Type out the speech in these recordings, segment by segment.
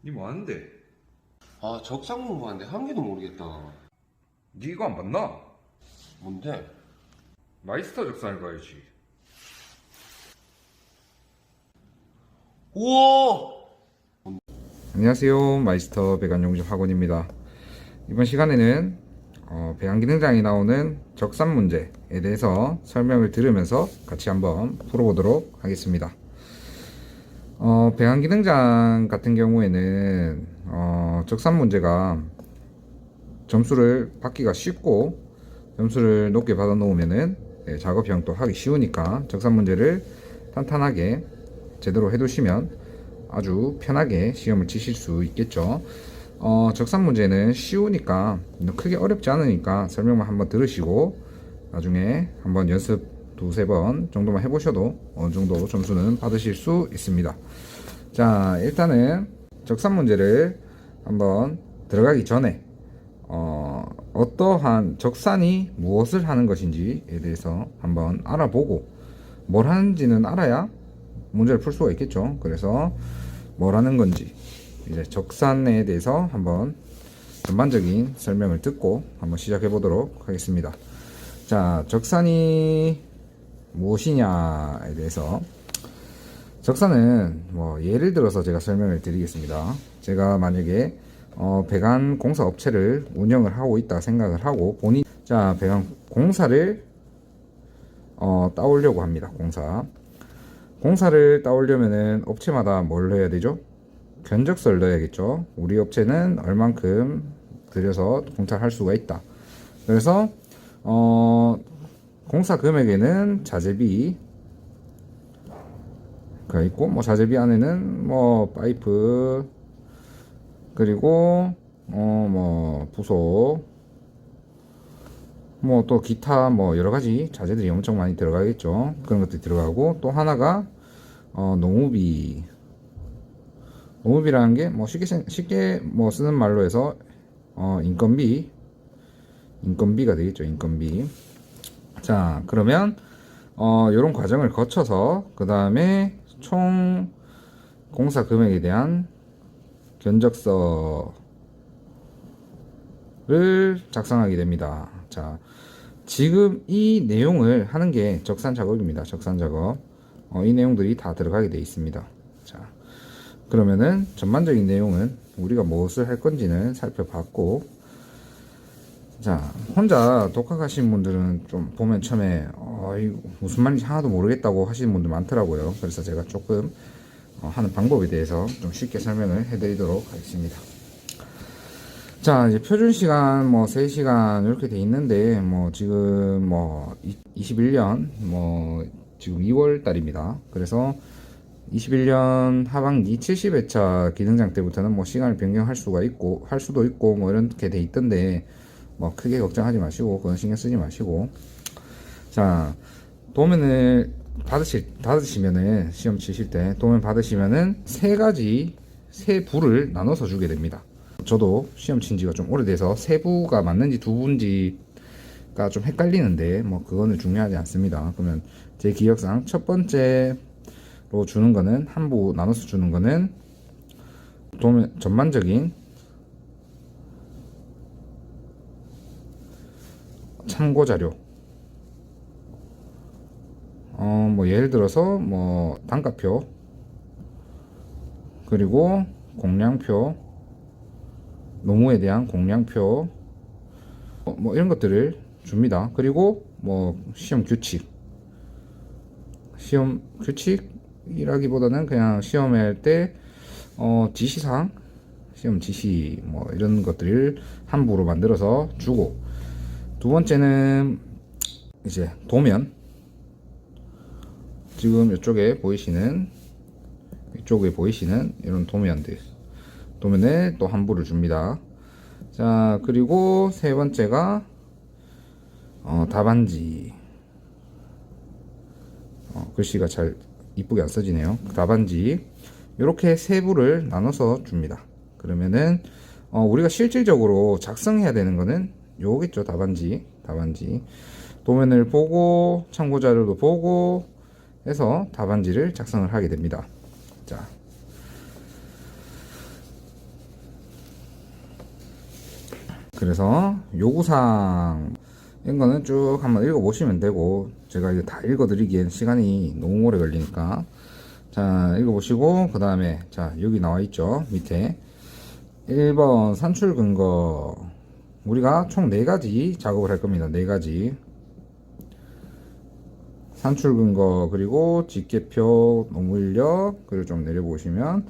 니 뭐하는데? 아, 적상 공부하는데 한 개도 모르겠다. 니 이거 안 봤나? 뭔데? 마이스터 적상을 봐야지. 우와! 안녕하세요, 마이스터 배관용접 학원입니다. 이번 시간에는 배관기능장에 나오는 적산 문제에 대해서 설명을 들으면서 같이 한번 풀어보도록 하겠습니다. 배관기능장 같은 경우에는 적산 문제가 점수를 받기가 쉽고 점수를 높게 받아 놓으면은 작업형도 하기 쉬우니까 적산 문제를 탄탄하게 제대로 해두시면 아주 편하게 시험을 치실 수 있겠죠. 적산 문제는 쉬우니까 크게 어렵지 않으니까 설명만 한번 들으시고 나중에 한번 연습 두세 번 정도만 해보셔도 어느 정도 점수는 받으실 수 있습니다. 자, 일단은 적산 문제를 한번 들어가기 전에 어떠한 적산이 무엇을 하는 것인지에 대해서 한번 알아보고 뭘 하는지는 알아야 문제를 풀 수가 있겠죠. 그래서 뭘 하는 건지 이제 적산에 대해서 한번 전반적인 설명을 듣고 한번 시작해 보도록 하겠습니다. 자, 적산이 무엇이냐에 대해서 적산은 뭐 예를 들어서 제가 설명을 드리겠습니다. 제가 만약에 배관 공사 업체를 운영을 하고 있다 생각을 하고 자, 배관 공사를 따오려고 합니다. 공사를 따오려면은 업체마다 뭘 해야 되죠? 견적서를 넣어야겠죠. 우리 업체는 얼만큼 들여서 공사를 할 수가 있다. 그래서 공사 금액에는 자재비가 있고, 뭐 자재비 안에는 뭐 파이프, 그리고 뭐 부속, 뭐 또 기타 뭐 여러 가지 자재들이 엄청 많이 들어가겠죠. 그런 것들이 들어가고, 또 하나가 농업이라는 게 뭐 쉽게 뭐 쓰는 말로 해서 인건비가 되겠죠. 인건비. 자, 그러면 요런 과정을 거쳐서 그 다음에 총 공사 금액에 대한 견적서를 작성하게 됩니다. 자, 지금 이 내용을 하는 게 적산 작업입니다. 적산 작업. 이 내용들이 다 들어가게 되어 있습니다. 자, 그러면은 전반적인 내용은 우리가 무엇을 할 건지는 살펴봤고, 자, 혼자 독학하시는 분들은 좀 보면 처음에 이거 무슨 말인지 하나도 모르겠다고 하시는 분들 많더라고요. 그래서 제가 조금 하는 방법에 대해서 좀 쉽게 설명을 해드리도록 하겠습니다. 자, 이제 표준 시간 뭐 3시간 이렇게 돼 있는데, 뭐 지금 뭐 21년 뭐 지금 2월 달입니다. 그래서 21년 하반기 70회차 기능장 때부터는 뭐 시간을 변경할 수가 있고 할 수도 있고 뭐 이렇게 돼 있던데, 뭐 크게 걱정하지 마시고 그건 신경 쓰지 마시고, 자, 도면을 받으시면은 시험 치실 때 도면 받으시면은 세 부를 나눠서 주게 됩니다. 저도 시험 친 지가 좀 오래돼서 세 부가 맞는지 두 부인지가 좀 헷갈리는데 뭐 그거는 중요하지 않습니다. 그러면 제 기억상 첫 번째로 주는 거는 한 부 나눠서 주는 거는 도면 전반적인 참고 자료, 뭐 예를 들어서 뭐 단가표, 그리고 공량표, 노무에 대한 공량표, 뭐 이런 것들을 줍니다. 그리고 뭐 시험 규칙이라기보다는 그냥 시험할 때 지시사항, 시험 지시 뭐 이런 것들을 한 부로 만들어서 주고, 두 번째는 이제 도면, 지금 이쪽에 보이시는 이런 도면을 또 한 부를 줍니다. 자, 그리고 세 번째가 답안지. 글씨가 잘 이쁘게 안 써지네요. 답안지. 이렇게 세 부를 나눠서 줍니다. 그러면은 우리가 실질적으로 작성해야 되는 거는 요겠죠. 답안지. 도면을 보고 참고 자료도 보고 해서 답안지를 작성을 하게 됩니다. 자, 그래서 요구사항 이거는 쭉 한번 읽어보시면 되고, 제가 이거 다 읽어드리기엔 시간이 너무 오래 걸리니까 자 읽어보시고, 그 다음에 자 여기 나와있죠 밑에 1번 산출 근거. 우리가 총 4가지 작업을 할 겁니다. 4가지 산출 근거, 그리고 집계표, 노무인력, 그리고 좀 내려보시면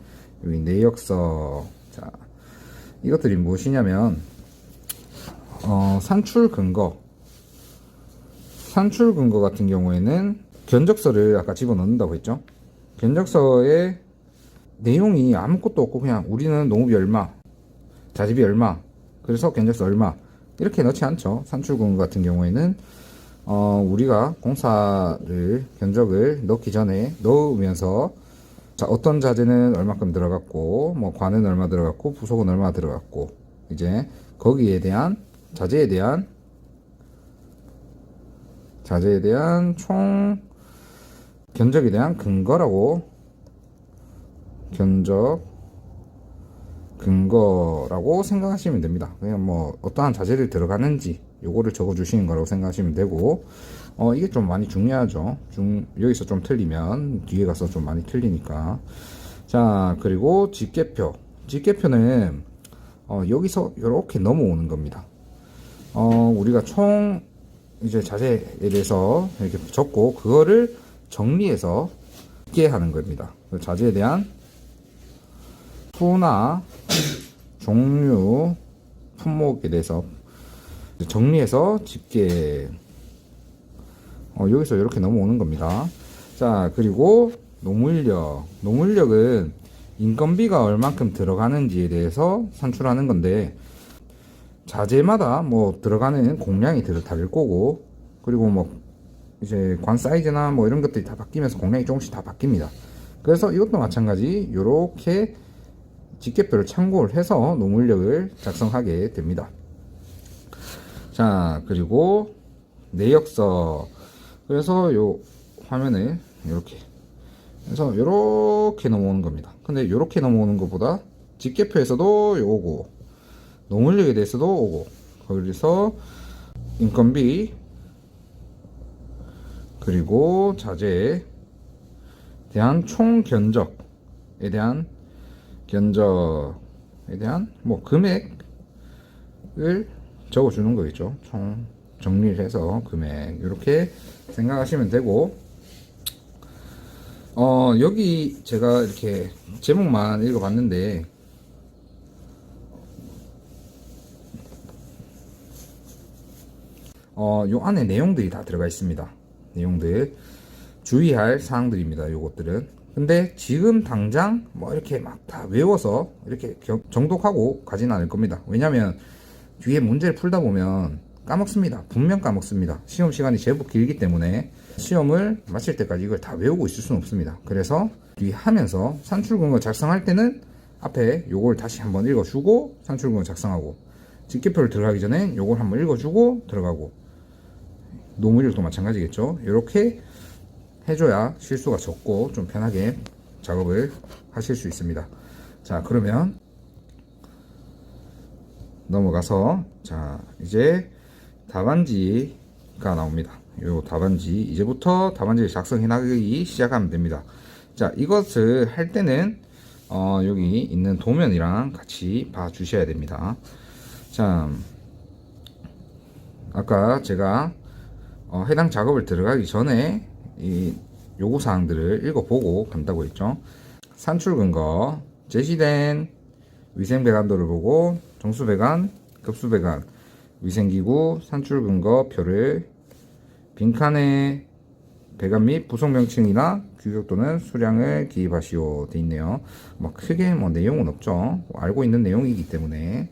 여기 내역서. 자 이것들이 무엇이냐면 산출 근거 같은 경우에는 견적서를 아까 집어넣는다고 했죠. 견적서에 내용이 아무것도 없고 그냥 우리는 농업이 얼마, 자재비 얼마, 그래서 견적서 얼마 이렇게 넣지 않죠. 산출 근거 같은 경우에는 우리가 공사를 견적을 넣기 전에 넣으면서 자 어떤 자재는 얼마큼 들어갔고, 뭐 관은 얼마 들어갔고, 부속은 얼마 들어갔고, 이제 거기에 대한 자재에 대한 총 견적에 대한 근거라고, 견적 근거라고 생각하시면 됩니다. 그냥 뭐 어떠한 자재를 들어가는지 요거를 적어 주시는 거라고 생각하시면 되고, 이게 좀 많이 중요하죠. 여기서 좀 틀리면 뒤에 가서 좀 많이 틀리니까. 자 그리고 집계표는 여기서 이렇게 넘어오는 겁니다. 우리가 총 이제 자재에 대해서 이렇게 적고, 그거를 정리해서 집계 하는 겁니다. 자재에 대한 수나 종류, 품목에 대해서 정리해서 집계, 여기서 이렇게 넘어오는 겁니다. 자 그리고 노무인력은 인건비가 얼만큼 들어가는지에 대해서 산출하는 건데, 자재마다 뭐 들어가는 공량이 다를 거고, 그리고 뭐 이제 관 사이즈나 뭐 이런 것들이 다 바뀌면서 공량이 조금씩 다 바뀝니다. 그래서 이것도 마찬가지 요렇게 집계표를 참고를 해서 노무인력을 작성하게 됩니다. 자 그리고 내역서. 그래서 요 화면을 이렇게 그래서 요렇게 넘어오는 겁니다. 근데 요렇게 넘어오는 것보다 집계표에서도 오고, 노무인력에 대해서도 오고, 그래서 인건비, 그리고 자재에 대한 총 견적에 대한 뭐 금액을 적어주는 거겠죠. 총 정리를 해서 금액 이렇게 생각하시면 되고, 여기 제가 이렇게 제목만 읽어봤는데, 요 안에 내용들이 다 들어가 있습니다. 내용들 주의할 사항들입니다. 요것들은. 근데 지금 당장 뭐 이렇게 막 다 외워서 이렇게 정독하고 가지는 않을 겁니다. 왜냐면 뒤에 문제를 풀다 보면 까먹습니다. 분명 까먹습니다. 시험 시간이 제법 길기 때문에 시험을 마칠 때까지 이걸 다 외우고 있을 수는 없습니다. 그래서 뒤에 하면서 산출근거 작성할 때는 앞에 요걸 다시 한번 읽어주고 산출근거 작성하고, 집계표를 들어가기 전에 요걸 한번 읽어주고 들어가고, 노무인력도 마찬가지겠죠. 이렇게 해줘야 실수가 적고 좀 편하게 작업을 하실 수 있습니다. 자 그러면 넘어가서 자 이제 답안지가 나옵니다. 요 답안지, 이제부터 답안지를 작성해 나가기 시작하면 됩니다. 자 이것을 할 때는 여기 있는 도면이랑 같이 봐 주셔야 됩니다. 자 아까 제가 해당 작업을 들어가기 전에 이 요구사항들을 읽어보고 간다고 했죠. 산출근거, 제시된 위생배관도를 보고 정수배관, 급수배관, 위생기구, 산출근거표를 빈칸에 배관 및 부속명칭이나 규격 또는 수량을 기입하시오 돼 있네요. 뭐 크게 뭐 내용은 없죠. 알고 있는 내용이기 때문에.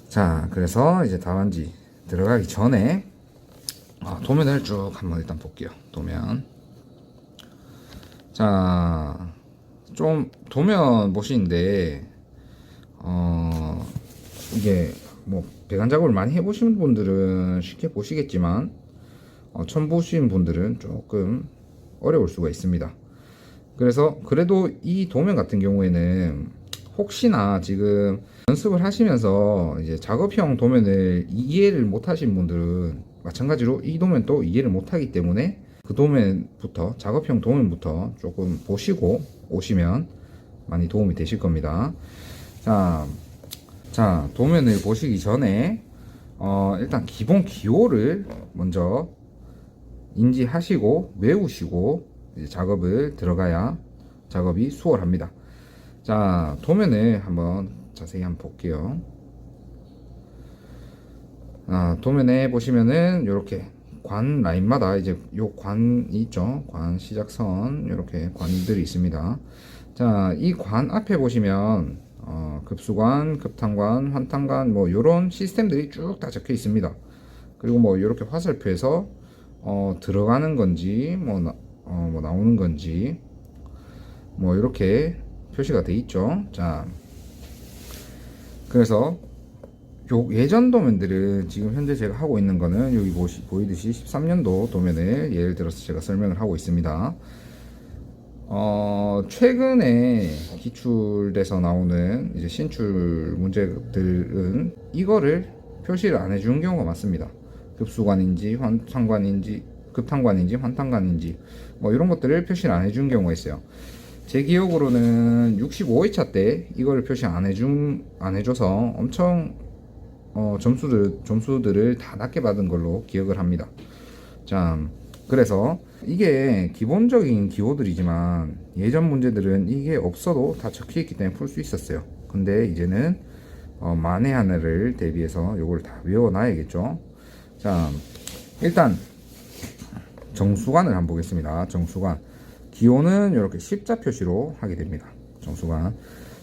자 그래서 이제 답안지 들어가기 전에 도면을 쭉 한번 일단 볼게요. 도면. 자, 좀 도면 보시는데 이게 뭐 배관 작업을 많이 해보신 분들은 쉽게 보시겠지만 처음 보신 분들은 조금 어려울 수가 있습니다. 그래서 그래도 이 도면 같은 경우에는 혹시나 지금 연습을 하시면서 이제 작업형 도면을 이해를 못 하신 분들은 마찬가지로 이 도면도 이해를 못 하기 때문에 그 도면부터, 작업형 도면부터 조금 보시고 오시면 많이 도움이 되실 겁니다. 자, 도면을 보시기 전에 일단 기본 기호를 먼저 인지하시고 외우시고 이제 작업을 들어가야 작업이 수월합니다. 자, 도면을 한번 자세히 한번 볼게요. 도면에 보시면은 이렇게 관 라인마다 이제 요 관이 있죠. 관 시작선 이렇게 관들이 있습니다. 자, 이 관 앞에 보시면 급수관, 급탄관, 환탄관 뭐 요런 시스템들이 쭉 다 적혀 있습니다. 그리고 뭐 이렇게 화살표에서 들어가는 건지 뭐 나오는 건지 뭐 이렇게 표시가 돼 있죠. 자, 그래서 요 예전 도면들은 지금 현재 제가 하고 있는 거는 여기 보이듯이 13년도 도면을 예를 들어서 제가 설명을 하고 있습니다. 최근에 기출돼서 나오는 이제 신출 문제들은 이거를 표시를 안 해준 경우가 많습니다. 급수관인지 환탄관인지 급탄관인지 환탄관인지 뭐 이런 것들을 표시를 안 해준 경우가 있어요. 제 기억으로는 65회차 때 이거를 표시 안 해줘서 엄청 점수들을 다 낮게 받은 걸로 기억을 합니다. 자, 그래서 이게 기본적인 기호들이지만 예전 문제들은 이게 없어도 다 적혀 있기 때문에 풀 수 있었어요. 근데 이제는 만에 하나를 대비해서 요걸 다 외워 놔야겠죠. 자, 일단 정수관을 한번 보겠습니다. 정수관 기호는 이렇게 십자 표시로 하게 됩니다. 정수관.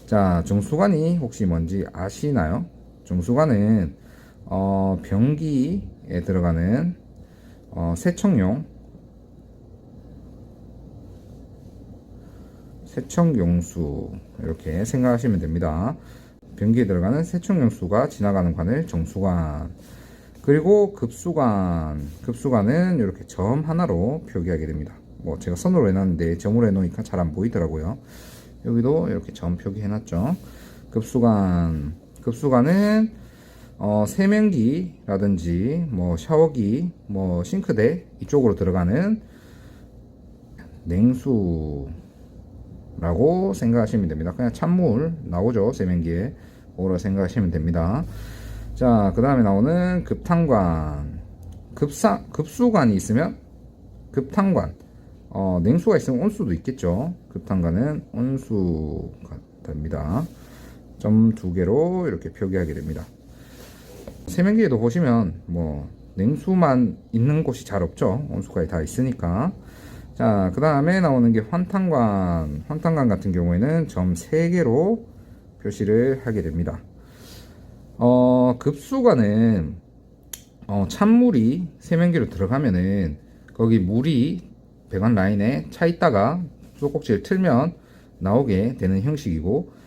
자, 정수관이 혹시 뭔지 아시나요? 정수관은 변기에 들어가는 세척용수 이렇게 생각하시면 됩니다. 변기에 들어가는 세척용수가 지나가는 관을 정수관. 그리고 급수관은 이렇게 점 하나로 표기하게 됩니다. 뭐 제가 선으로 해놨는데 점으로 해놓으니까 잘 안 보이더라고요. 여기도 이렇게 점 표기해놨죠. 급수관은 세면기라든지 뭐 샤워기, 뭐 싱크대 이쪽으로 들어가는 냉수라고 생각하시면 됩니다. 그냥 찬물 나오죠, 세면기에. 그거로 생각하시면 됩니다. 자, 그 다음에 나오는 급탄관. 급수관이 있으면 급탄관. 냉수가 있으면 온수도 있겠죠. 급탄관은 온수가 됩니다. 점 두 개로 이렇게 표기하게 됩니다. 세면기에도 보시면 뭐 냉수만 있는 곳이 잘 없죠. 온수까지 다 있으니까. 자, 그 다음에 나오는 게 환탄관. 환탄관 같은 경우에는 점 3개로 표시를 하게 됩니다. 급수관은 찬물이 세면기로 들어가면은 거기 물이 배관 라인에 차 있다가 수도꼭지를 틀면 나오게 되는 형식이고,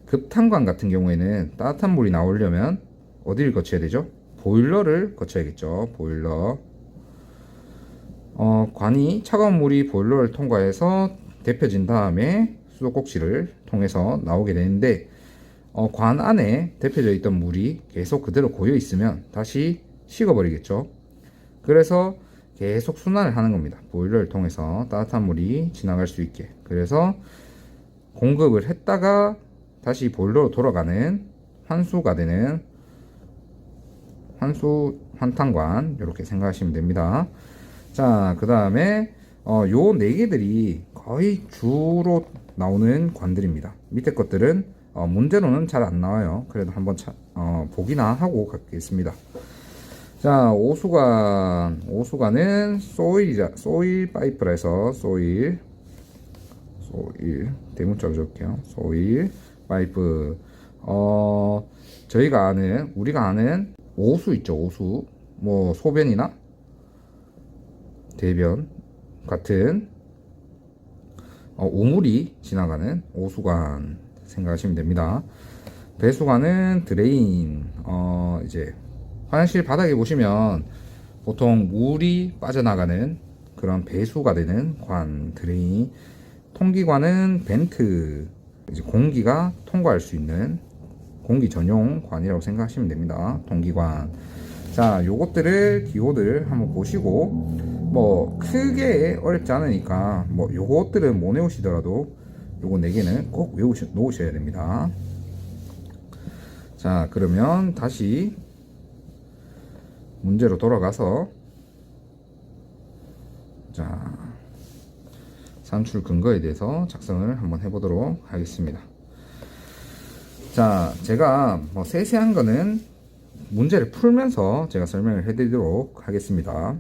급탄관 같은 경우에는 따뜻한 물이 나오려면 어디를 거쳐야 되죠? 보일러를 거쳐야겠죠. 보일러. 관이 차가운 물이 보일러를 통과해서 데펴진 다음에 수도꼭지를 통해서 나오게 되는데, 관 안에 데펴져 있던 물이 계속 그대로 고여 있으면 다시 식어버리겠죠. 그래서 계속 순환을 하는 겁니다. 보일러를 통해서 따뜻한 물이 지나갈 수 있게. 그래서 공급을 했다가 다시 보일러로 돌아가는 환수가 되는 환탄관 이렇게 생각하시면 됩니다. 자, 그 다음에 요 4개들이 거의 주로 나오는 관들입니다. 밑에 것들은 문제로는 잘 안 나와요. 그래도 한번 보기나 하고 가겠습니다. 자, 오수관은 소일 파이프라 해서 소일 대문자로 적을게요. 소일 파이프. 우리가 아는 오수 있죠. 오수. 뭐 소변이나 대변 같은 오물이 지나가는 오수관 생각하시면 됩니다. 배수관은 드레인. 이제 화장실 바닥에 보시면 보통 물이 빠져나가는 그런 배수가 되는 관, 드레인. 통기관은 벤트. 이제 공기가 통과할 수 있는 공기 전용 관이라고 생각하시면 됩니다. 동기관. 자, 요것들을 기호들 한번 보시고 뭐 크게 어렵지 않으니까 뭐 요것들은 못 외우시더라도 요거 4개는 꼭 놓으셔야 됩니다. 자, 그러면 다시 문제로 돌아가서 자, 산출 근거에 대해서 작성을 한번 해보도록 하겠습니다. 자, 제가 뭐 세세한 거는 문제를 풀면서 제가 설명을 해드리도록 하겠습니다.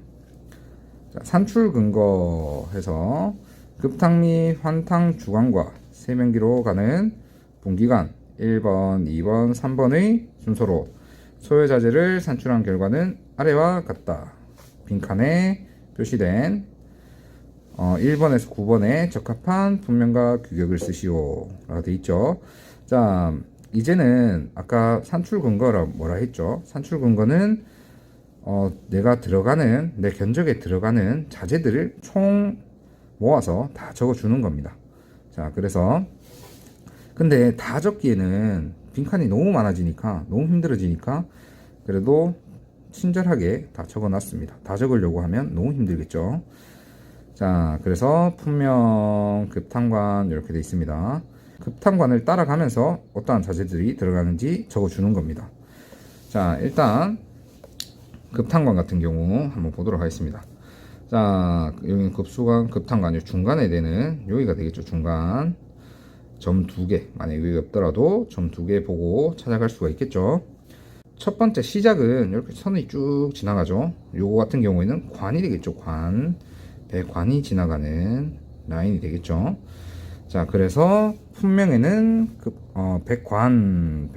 자, 산출 근거 해서 급탕 및 환탕 주관과 세면기로 가는 분기관 1번, 2번, 3번의 순서로 소요자재를 산출한 결과는 아래와 같다. 빈칸에 표시된 1번에서 9번에 적합한 분명과 규격을 쓰시오 라고 되어 있죠. 자, 이제는 아까 산출 근거라 뭐라 했죠? 산출 근거는 내가 들어가는 내 견적에 들어가는 자재들을 총 모아서 다 적어주는 겁니다. 자, 그래서 근데 다 적기에는 빈칸이 너무 많아지니까 너무 힘들어지니까 그래도 친절하게 다 적어놨습니다. 다 적으려고 하면 너무 힘들겠죠. 자, 그래서 품명 급탕관 이렇게 되어 있습니다. 급탕관을 따라가면서 어떠한 자재들이 들어가는지 적어주는 겁니다. 자, 일단 급탕관 같은 경우 한번 보도록 하겠습니다. 자, 여기 급수관, 급탕관 중간에 되는 여기가 되겠죠. 중간 점 2개, 만약에 여기 없더라도 점 2개 보고 찾아갈 수가 있겠죠. 첫 번째 시작은 이렇게 선이 쭉 지나가죠. 요거 같은 경우에는 관이 되겠죠. 관, 배관이 지나가는 라인이 되겠죠. 자, 그래서 품명에는 백관,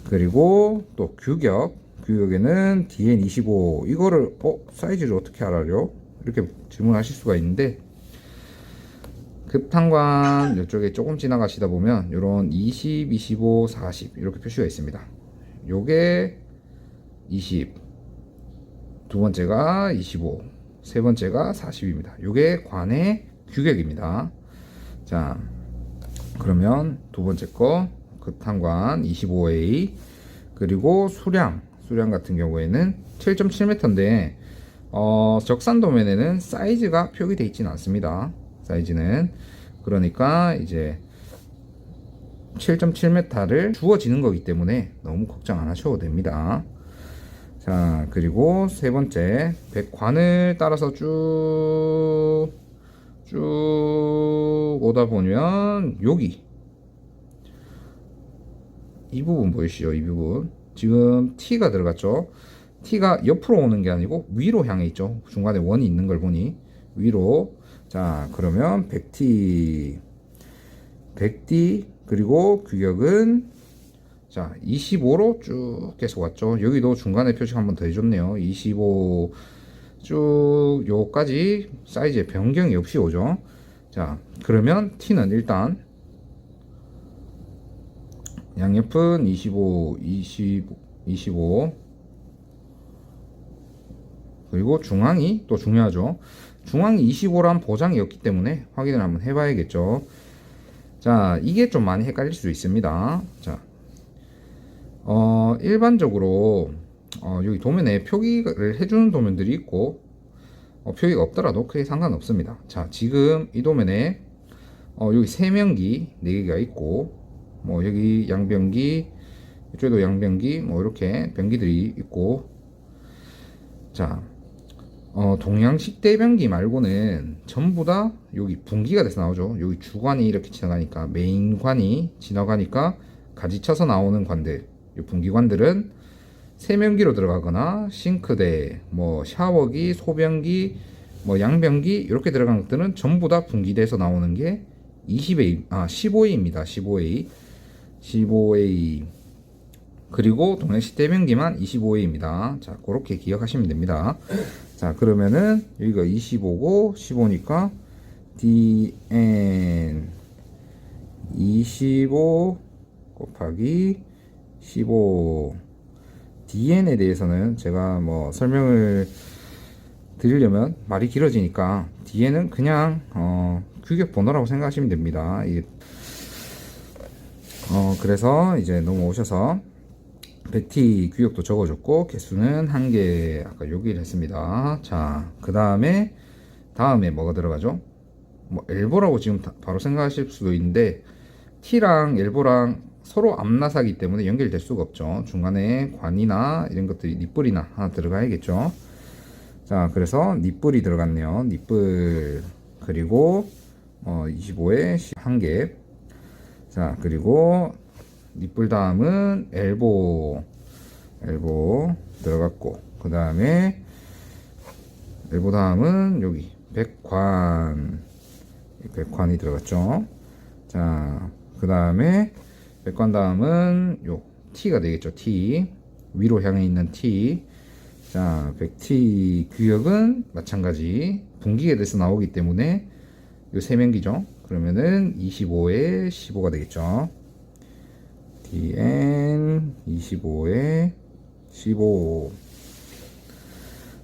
그리고 또 규격에는 DN25. 이거를 사이즈를 어떻게 알아요? 이렇게 질문하실 수가 있는데 급탕관 이쪽에 조금 지나가시다 보면 이런 20, 25, 40 이렇게 표시가 있습니다. 요게 20, 두 번째가 25, 세 번째가 40입니다. 요게 관의 규격입니다. 자, 그러면 두 번째 거 급탕관 25A, 그리고 수량 같은 경우에는 7.7m인데 적산 도면에는 사이즈가 표기되어 있지는 않습니다. 사이즈는 그러니까 이제 7.7m를 주어지는 거기 때문에 너무 걱정 안 하셔도 됩니다. 자, 그리고 세 번째 백관을 따라서 쭉 오다 보면 여기 이 부분 보이시죠? 이 부분 지금 T가 들어갔죠. T가 옆으로 오는 게 아니고 위로 향해 있죠. 중간에 원이 있는 걸 보니 위로. 자, 그러면 100T 그리고 규격은 자 25로 쭉 계속 왔죠. 여기도 중간에 표시 한번 더 해줬네요. 25 쭉 요까지 사이즈에 변경이 없이 오죠. 자, 그러면 T는 일단 양옆은 25 그리고 중앙이 또 중요하죠. 중앙이 25란 보장이 없기 때문에 확인을 한번 해봐야겠죠. 자, 이게 좀 많이 헷갈릴 수 있습니다. 자, 일반적으로 여기 도면에 표기를 해주는 도면들이 있고 표기가 없더라도 크게 상관없습니다. 자, 지금 이 도면에 여기 세면기 4개가 있고 뭐 여기 양변기, 이쪽에도 양변기, 뭐 이렇게 변기들이 있고, 자, 동양식 대변기 말고는 전부 다 여기 분기가 돼서 나오죠. 여기 주관이 이렇게 지나가니까 메인관이 지나가니까 가지쳐서 나오는 관들, 이 분기관들은 세면기로 들어가거나 싱크대, 뭐 샤워기, 소변기, 뭐 양변기 이렇게 들어간 것들은 전부 다 분기돼서 나오는 게 15A입니다. 15A. 그리고 동양식 대변기만 25A입니다. 자, 그렇게 기억하시면 됩니다. 자, 그러면은 여기가 25고 15니까 DN 25 곱하기 15. DN에 대해서는 제가 뭐 설명을 드리려면 말이 길어지니까 DN은 그냥 규격 번호라고 생각하시면 됩니다. 이게 그래서 이제 넘어오셔서 베티 규격도 적어줬고 개수는 1개 아까 여기를 했습니다. 자, 그 다음에 뭐가 들어가죠? 뭐 엘보라고 지금 바로 생각하실 수도 있는데 T랑 엘보랑 서로 앞나사기 때문에 연결될 수가 없죠. 중간에 관이나 이런 것들이 닛불이나 하나 들어가야겠죠. 자, 그래서 닛불이 들어갔네요. 닛불 그리고 25에 1개. 자, 그리고 닛불 다음은 엘보 들어갔고, 그 다음에 엘보 다음은 여기 백관이 들어갔죠. 자, 그 다음에 백관 다음은 요 T가 되겠죠. T 위로 향해 있는 T. 자, 100T 규격은 마찬가지 분기에 대해서 나오기 때문에 요 세면기죠. 그러면은 25에 15가 되겠죠. DN 25에 15.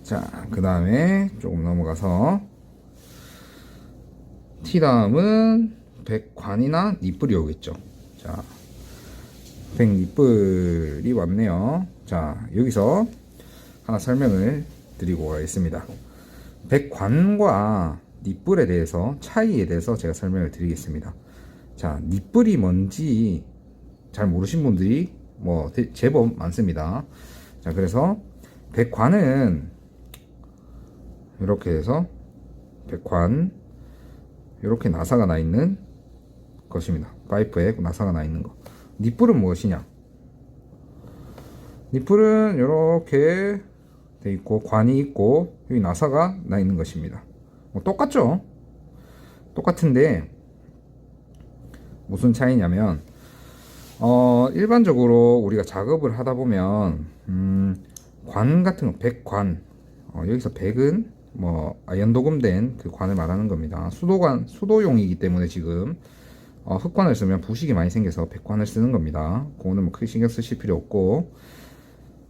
자, 그 다음에 조금 넘어가서 T 다음은 백관이나 닛불이 오겠죠. 자, 백닛불이 왔네요. 자, 여기서 하나 설명을 드리고 가겠습니다. 백관과 닛불에 대해서 차이에 대해서 제가 설명을 드리겠습니다. 자, 닛불이 뭔지 잘 모르신 분들이 뭐 제법 많습니다. 자, 그래서 백관은 이렇게 해서 백관 이렇게 나사가 나 있는 것입니다. 파이프에 나사가 나 있는 거. 닛불은 무엇이냐? 닛불은 이렇게 돼 있고 관이 있고 여기 나사가 나 있는 것입니다. 뭐 똑같죠? 똑같은데 무슨 차이냐면 일반적으로 우리가 작업을 하다 보면 관 같은 거 백관 여기서 백은 뭐 아연 도금된 그 관을 말하는 겁니다. 수도용이기 때문에 지금 흑관을 쓰면 부식이 많이 생겨서 백관을 쓰는 겁니다. 그거는 뭐 크게 신경 쓰실 필요 없고,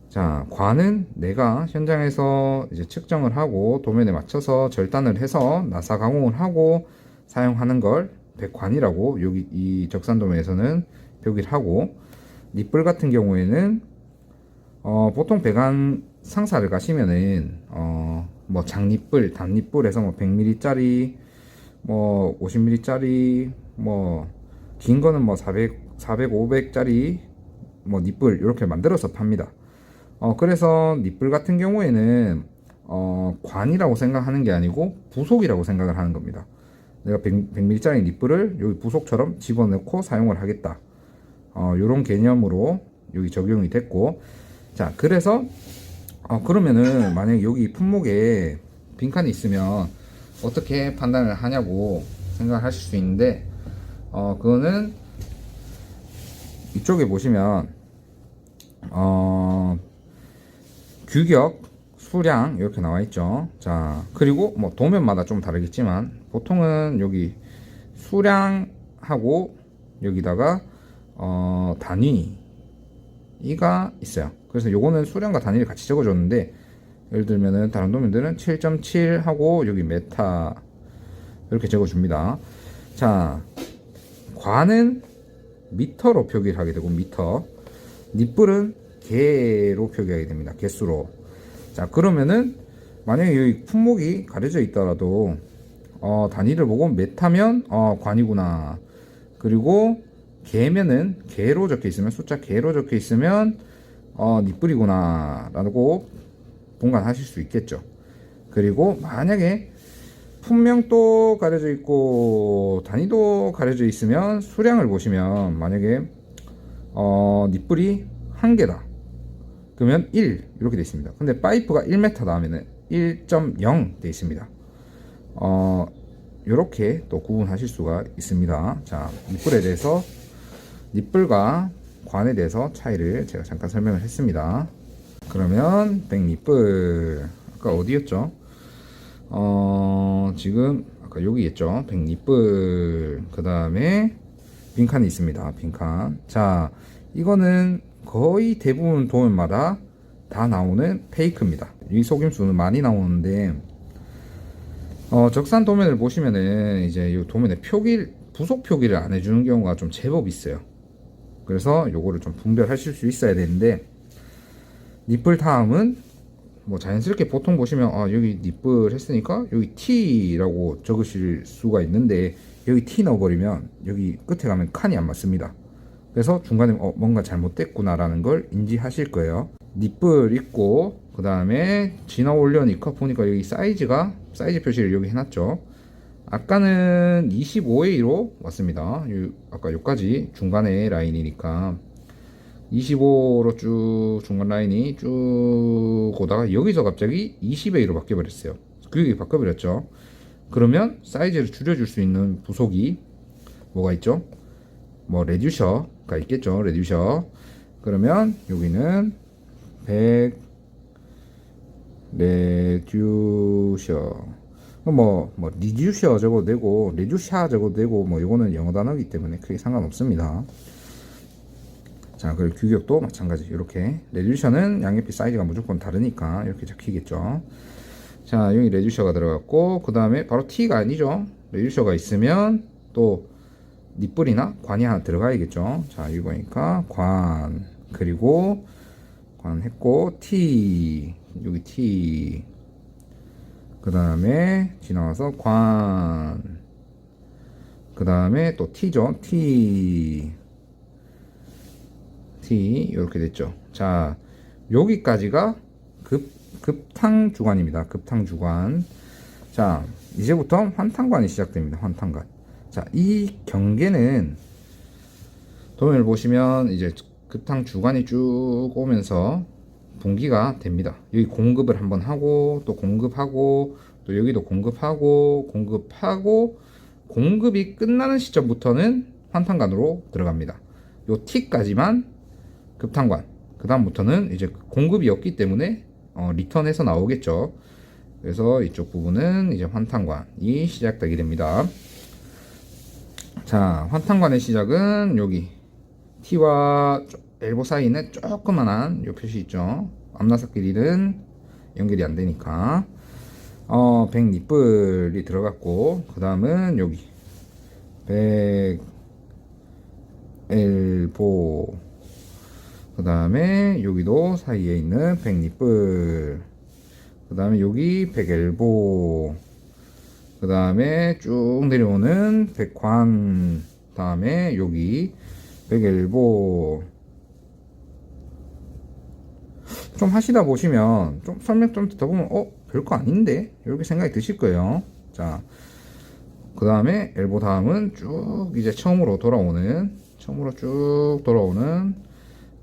자, 관은 내가 현장에서 이제 측정을 하고 도면에 맞춰서 절단을 해서 나사 가공을 하고 사용하는 걸 백관이라고 여기 이 적산도면에서는 표기를 하고, 닛불 같은 경우에는 보통 배관 상사를 가시면은 뭐 장닛불, 단닛불에서 뭐 100ml짜리, 뭐 50ml짜리, 뭐 긴 거는 뭐 400, 500짜리 뭐 닛불 이렇게 만들어서 팝니다. 그래서 닛불 같은 경우에는 관이라고 생각하는 게 아니고 부속이라고 생각을 하는 겁니다. 내가 100ml짜리 닛불을 여기 부속처럼 집어넣고 사용을 하겠다. 요런 개념으로 여기 적용이 됐고, 자, 그래서 그러면은 만약에 여기 품목에 빈칸이 있으면 어떻게 판단을 하냐고 생각을 하실 수 있는데, 그거는 이쪽에 보시면 규격, 수량 이렇게 나와 있죠. 자, 그리고 뭐 도면마다 좀 다르겠지만 보통은 여기 수량하고 여기다가 단위가 있어요. 그래서 요거는 수량과 단위를 같이 적어줬는데, 예를 들면은 다른 도면들은 7.7 하고 여기 메타 이렇게 적어줍니다. 자, 관은 미터로 표기를 하게 되고 미터, 닛불은 개로 표기하게 됩니다. 개수로. 자, 그러면은 만약에 여기 품목이 가려져 있더라도 단위를 보고 메타면 관이구나, 그리고 개면은 개로 적혀 있으면, 숫자 개로 적혀 있으면 닛불이구나 라고 분간하실 수 있겠죠. 그리고 만약에 품명도 가려져 있고 단위도 가려져 있으면 수량을 보시면 만약에 닛불이 1개다 그러면 1 이렇게 되어 있습니다. 근데 파이프가 1m 나오면은 1.0 되어 있습니다. 이렇게 또 구분하실 수가 있습니다. 자, 닛불에 대해서, 닛불과 관에 대해서 차이를 제가 잠깐 설명을 했습니다. 그러면 백닛불 아까 어디였죠? 지금 아까 여기 있죠. 백닛불, 그 다음에 빈칸이 있습니다. 빈칸. 자, 이거는 거의 대부분 도면마다 다 나오는 페이크입니다. 이 속임수는 많이 나오는데 적산 도면을 보시면은 이제 이 도면에 부속 표기를 안 해주는 경우가 좀 제법 있어요. 그래서 요거를 좀 분별하실 수 있어야 되는데, 니플 다음은 뭐 자연스럽게 보통 보시면 여기 니플 했으니까 여기 T라고 적으실 수가 있는데, 여기 T 넣어버리면 여기 끝에 가면 칸이 안 맞습니다. 그래서 중간에 뭔가 잘못됐구나 라는 걸 인지하실 거예요. 니플 있고, 그 다음에 지나 올려니까 보니까 여기 사이즈 표시를 여기 해놨죠. 아까는 25A로 왔습니다. 아까 여기까지 중간에 라인이니까 25로 쭉 중간 라인이 쭉 오다가 여기서 갑자기 20A로 바뀌어버렸어요. 규격이 바뀌어버렸죠. 그러면 사이즈를 줄여줄 수 있는 부속이 뭐가 있죠? 뭐 레듀셔가 있겠죠. 레듀셔. 그러면 여기는 100 레듀셔, 리듀셔 적어도 되고 레듀샤 적어도 되고, 뭐 이거는 영어 단어이기 때문에 크게 상관없습니다. 자, 그리고 규격도 마찬가지. 이렇게 레듀셔는 양옆이 사이즈가 무조건 다르니까 이렇게 적히겠죠. 자, 여기 레듀셔가 들어갔고, 그 다음에 바로 T가 아니죠. 레듀셔가 있으면 또 니플이나 관이 하나 들어가야겠죠. 자, 이거니까 관, 그리고 관 했고, T, 여기 T, 그 다음에 지나와서 관, 그 다음에 또 T죠. T 이렇게 됐죠. 자, 여기까지가 급탕 주관입니다. 급탕 주관. 자, 이제부터 환탄관이 시작됩니다. 환탄관. 자, 이 경계는 도면을 보시면 이제 급탕 주관이 쭉 오면서 분기가 됩니다. 여기 공급을 한번 하고, 또 공급하고, 또 여기도 공급하고, 공급이 끝나는 시점부터는 환탄관으로 들어갑니다. 요 T까지만 급탄관. 그 다음부터는 이제 공급이 없기 때문에 리턴해서 나오겠죠. 그래서 이쪽 부분은 이제 환탄관이 시작되게 됩니다. 자, 환탄관의 시작은 여기 T와 엘보 사이는 조그만한 요 표시 있죠. 앞나사 길이는 연결이 안 되니까 100 니플이 들어갔고, 그 다음은 여기 100 엘보, 그 다음에 여기도 사이에 있는 100 니플, 그 다음에 여기 100 엘보, 그 다음에 쭉 내려오는 100관, 다음에 여기 100 엘보. 좀 하시다 보시면, 좀 설명 좀 듣다 보면 별거 아닌데 이렇게 생각이 드실 거예요. 자, 그 다음에 엘보 다음은 쭉 이제 처음으로 쭉 돌아오는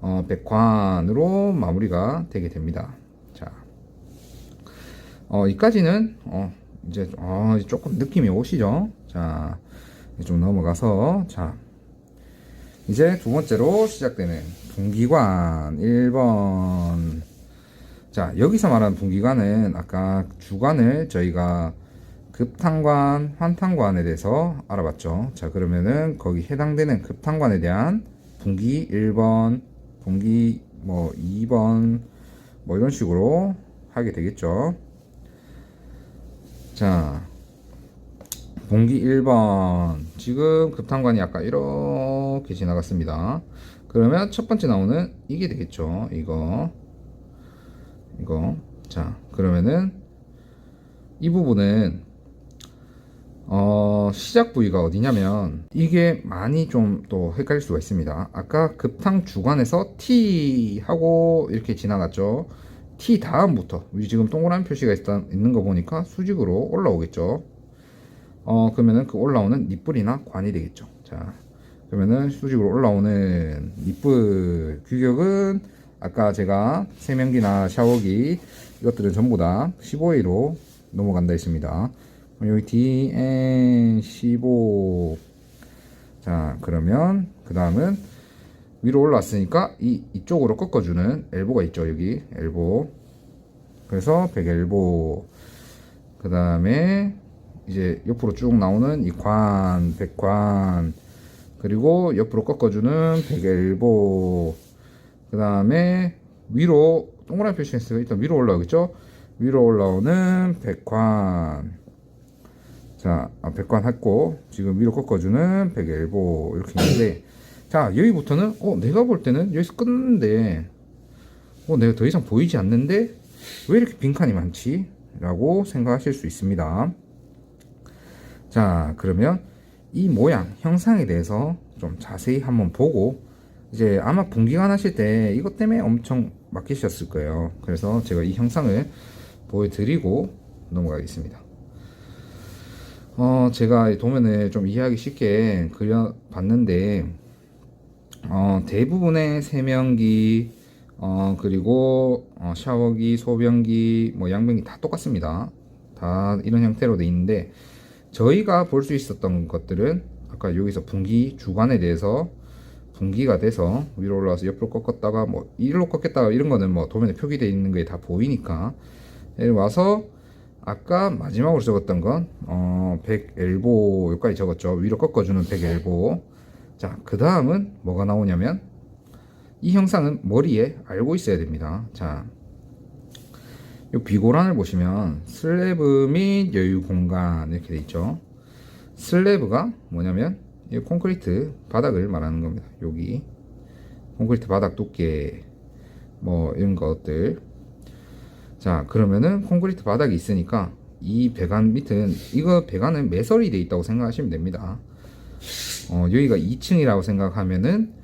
100관으로 마무리가 되게 됩니다. 자, 이까지는 이제 조금 느낌이 오시죠? 자, 좀 넘어가서, 자, 이제 두 번째로 시작되는 분기관 1번. 자, 여기서 말하는 분기관은 아까 주관을 저희가 급탄관, 환탄관에 대해서 알아봤죠. 자, 그러면은 거기 해당되는 급탄관에 대한 분기 1번, 분기 2번 이런 식으로 하게 되겠죠. 자, 분기 1번. 지금 급탄관이 아까 이렇게 지나갔습니다. 그러면 첫 번째 나오는 이게 되겠죠. 이거. 자, 그러면은 이 부분은 시작 부위가 어디냐면, 이게 많이 좀 또 헷갈릴 수가 있습니다. 아까 급탕 주관에서 T 하고 이렇게 지나갔죠. T 다음부터 지금 동그라미 표시가 있는 거 보니까 수직으로 올라오겠죠. 그러면은 그 올라오는 니플이나 관이 되겠죠. 자, 그러면은 수직으로 올라오는 니플 규격은 아까 제가 세면기나 샤워기 이것들은 전부 다 15A로 넘어간다 했습니다. 여기 DN15. 자, 그러면 그 다음은 위로 올라왔으니까 이쪽으로 꺾어주는 엘보가 있죠. 여기 엘보. 그래서 100 엘보. 그 다음에 이제 옆으로 쭉 나오는 이 관, 100관. 그리고 옆으로 꺾어주는 100 엘보. 그 다음에 위로 동그라미 표시했어요. 일단 위로 올라오겠죠. 위로 올라오는 100관. 자, 100관 했고, 지금 위로 꺾어주는 100 엘보 이렇게 있는데, 자, 여기부터는 내가 볼 때는 여기서 끊는데 내가 더 이상 보이지 않는데 왜 이렇게 빈칸이 많지? 라고 생각하실 수 있습니다. 자, 그러면 이 모양, 형상에 대해서 좀 자세히 한번 보고 이제 아마 분기관 하실 때 이것 때문에 엄청 막히셨을 거예요. 그래서 제가 이 형상을 보여드리고 넘어가겠습니다. 제가 이 도면을 좀 이해하기 쉽게 그려봤는데 대부분의 세면기 그리고 샤워기, 소변기, 뭐 양변기 다 똑같습니다. 다 이런 형태로 돼 있는데 저희가 볼 수 있었던 것들은 아까 여기서 분기 주관에 대해서 분기가 돼서 위로 올라와서 옆으로 꺾었다가 뭐 일로 꺾였다가 이런 거는 뭐 도면에 표기되어 있는 게 다 보이니까 여기 와서 아까 마지막으로 적었던 건 100 엘보 여기까지 적었죠. 위로 꺾어주는 100 엘보. 자, 그 다음은 뭐가 나오냐면 이 형상은 머리에 알고 있어야 됩니다. 자, 이 비고란을 보시면 슬래브 및 여유 공간 이렇게 돼 있죠. 슬래브가 뭐냐면 이 콘크리트 바닥을 말하는 겁니다. 여기 콘크리트 바닥 두께 뭐 이런 것들. 자, 그러면은 콘크리트 바닥이 있으니까 이 배관 밑은 이거 배관은 매설이 돼 있다고 생각하시면 됩니다. 여기가 2층이라고 생각하면은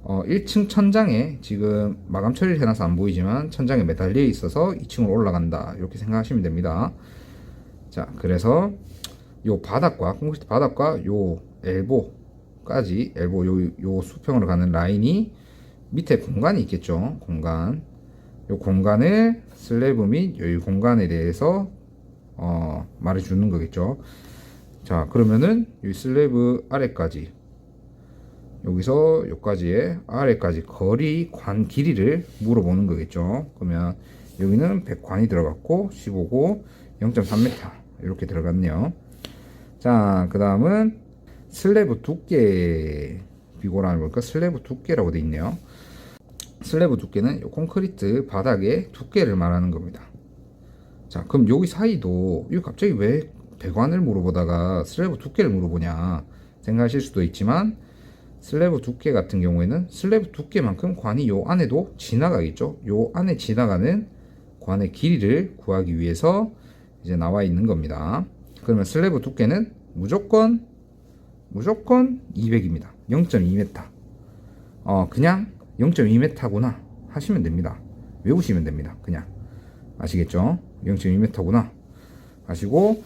1층 천장에 지금 마감 처리를 해놔서 안 보이지만 천장에 매달려 있어서 2층으로 올라간다 이렇게 생각하시면 됩니다. 자, 그래서 요 바닥과 콘크리트 바닥과 요 엘보까지 요 수평으로 가는 라인이 밑에 공간이 있겠죠. 공간. 요 공간을 슬래브 및 여유 공간에 대해서 말해주는 거겠죠. 자, 그러면은 이 슬래브 아래까지 여기서 여기까지의 아래까지 거리 관 길이를 물어보는 거겠죠. 그러면 여기는 100관이 들어갔고 15고 0.3m 이렇게 들어갔네요. 자, 그 다음은 슬래브 두께 비고란을 보니까 슬래브 두께라고 되어 있네요. 슬래브 두께는 콘크리트 바닥의 두께를 말하는 겁니다. 자, 그럼 여기 사이도 이거 갑자기 왜 배관을 물어보다가 슬래브 두께를 물어보냐 생각하실 수도 있지만 슬래브 두께 같은 경우에는 슬래브 두께만큼 관이 요 안에도 지나가겠죠. 요 안에 지나가는 관의 길이를 구하기 위해서 이제 나와 있는 겁니다. 그러면 슬래브 두께는 무조건 200입니다. 0.2m. 그냥 0.2m구나 하시면 됩니다. 외우시면 됩니다. 그냥 아시겠죠? 0.2m구나 하시고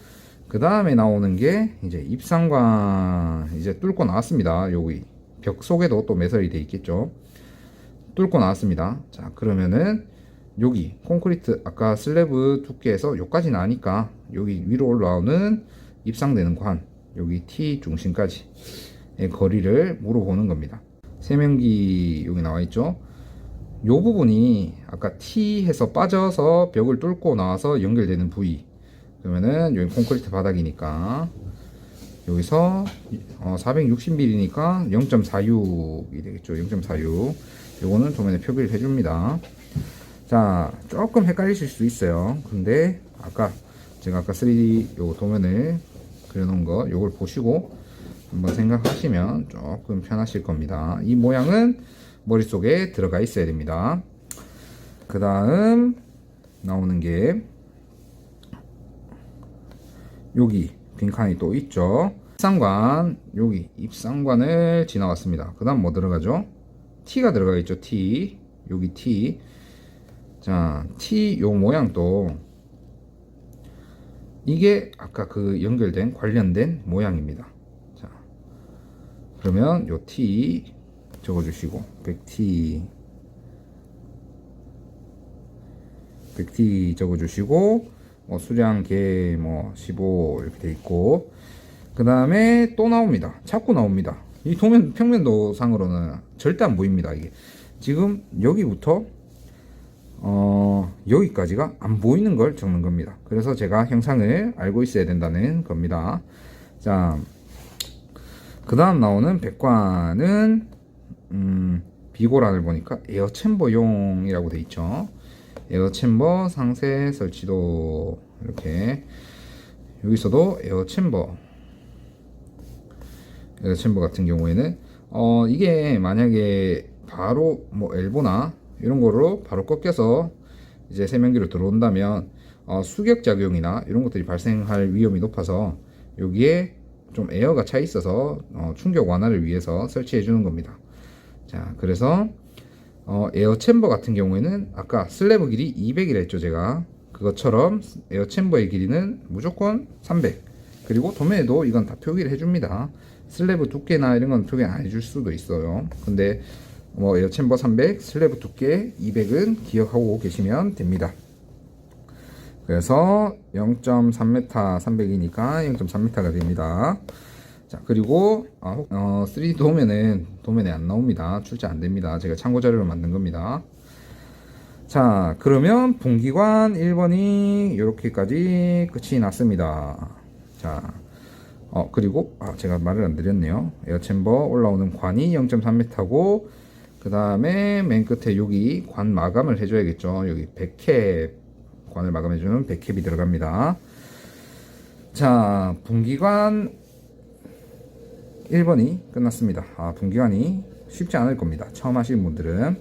그 다음에 나오는 게 이제 입상관 이제 뚫고 나왔습니다. 여기 벽 속에도 또 매설이 돼 있겠죠. 뚫고 나왔습니다. 자, 그러면은 여기 콘크리트 아까 슬래브 두께에서 여기까지 나니까 여기 위로 올라오는 입상되는 관 여기 T 중심까지의 거리를 물어보는 겁니다. 세면기 여기 나와 있죠. 요 부분이 아까 T해서 빠져서 벽을 뚫고 나와서 연결되는 부위. 그러면은 여기 콘크리트 바닥이니까 여기서 460mm니까 0.46이 되겠죠. 0.46. 요거는 도면에 표기를 해줍니다. 자, 조금 헷갈리실 수 있어요. 근데 제가 아까 3D 요 도면을 그려놓은 거 요걸 보시고 한번 생각하시면 조금 편하실 겁니다. 이 모양은 머릿속에 들어가 있어야 됩니다. 그 다음 나오는 게 여기 빈칸이 또 있죠. 입상관 여기 입상관을 지나갔습니다. 그 다음 뭐 들어가죠? T가 들어가겠죠. T 여기 T. 자, T 요 모양도 이게 아까 그 연결된 관련된 모양입니다. 자, 그러면 요 T 적어주시고 100T 적어주시고 수량 개 15 이렇게 돼 있고 그 다음에 또 나옵니다. 자꾸 나옵니다. 이 도면 평면도상으로는 절대 안 보입니다. 이게 지금 여기부터 여기까지가 안 보이는 걸 적는 겁니다. 그래서 제가 형상을 알고 있어야 된다는 겁니다. 자, 그 다음 나오는 백관은 비고란을 보니까 에어챔버용이라고 돼 있죠. 에어챔버 상세 설치도 이렇게 여기서도 에어챔버 같은 경우에는 이게 만약에 바로 뭐 엘보나 이런 거로 바로 꺾여서 이제 세면기로 들어온다면 수격 작용이나 이런 것들이 발생할 위험이 높아서 여기에 좀 에어가 차 있어서 충격 완화를 위해서 설치해 주는 겁니다. 자, 그래서 에어 챔버 같은 경우에는 아까 슬래브 길이 200이라 했죠 제가. 그것처럼 에어 챔버의 길이는 무조건 300. 그리고 도면에도 이건 다 표기를 해줍니다. 슬래브 두께나 이런 건 표기 안 해줄 수도 있어요. 근데 뭐 에어 챔버 300, 슬래브 두께 200은 기억하고 계시면 됩니다. 그래서 0.3m 300이니까 0.3m가 됩니다. 자, 그리고 3D 도면에 안 나옵니다. 출제 안 됩니다. 제가 참고 자료로 만든 겁니다. 자, 그러면 분기관 1번이 이렇게까지 끝이 났습니다. 자, 그리고 제가 말을 안 드렸네요. 에어챔버 올라오는 관이 0.3m고 그 다음에 맨 끝에 여기 관 마감을 해줘야겠죠. 여기 백캡 관을 마감해주는 백캡이 들어갑니다. 자, 분기관 1번이 끝났습니다. 분기관이 쉽지 않을 겁니다. 처음 하시는 분들은.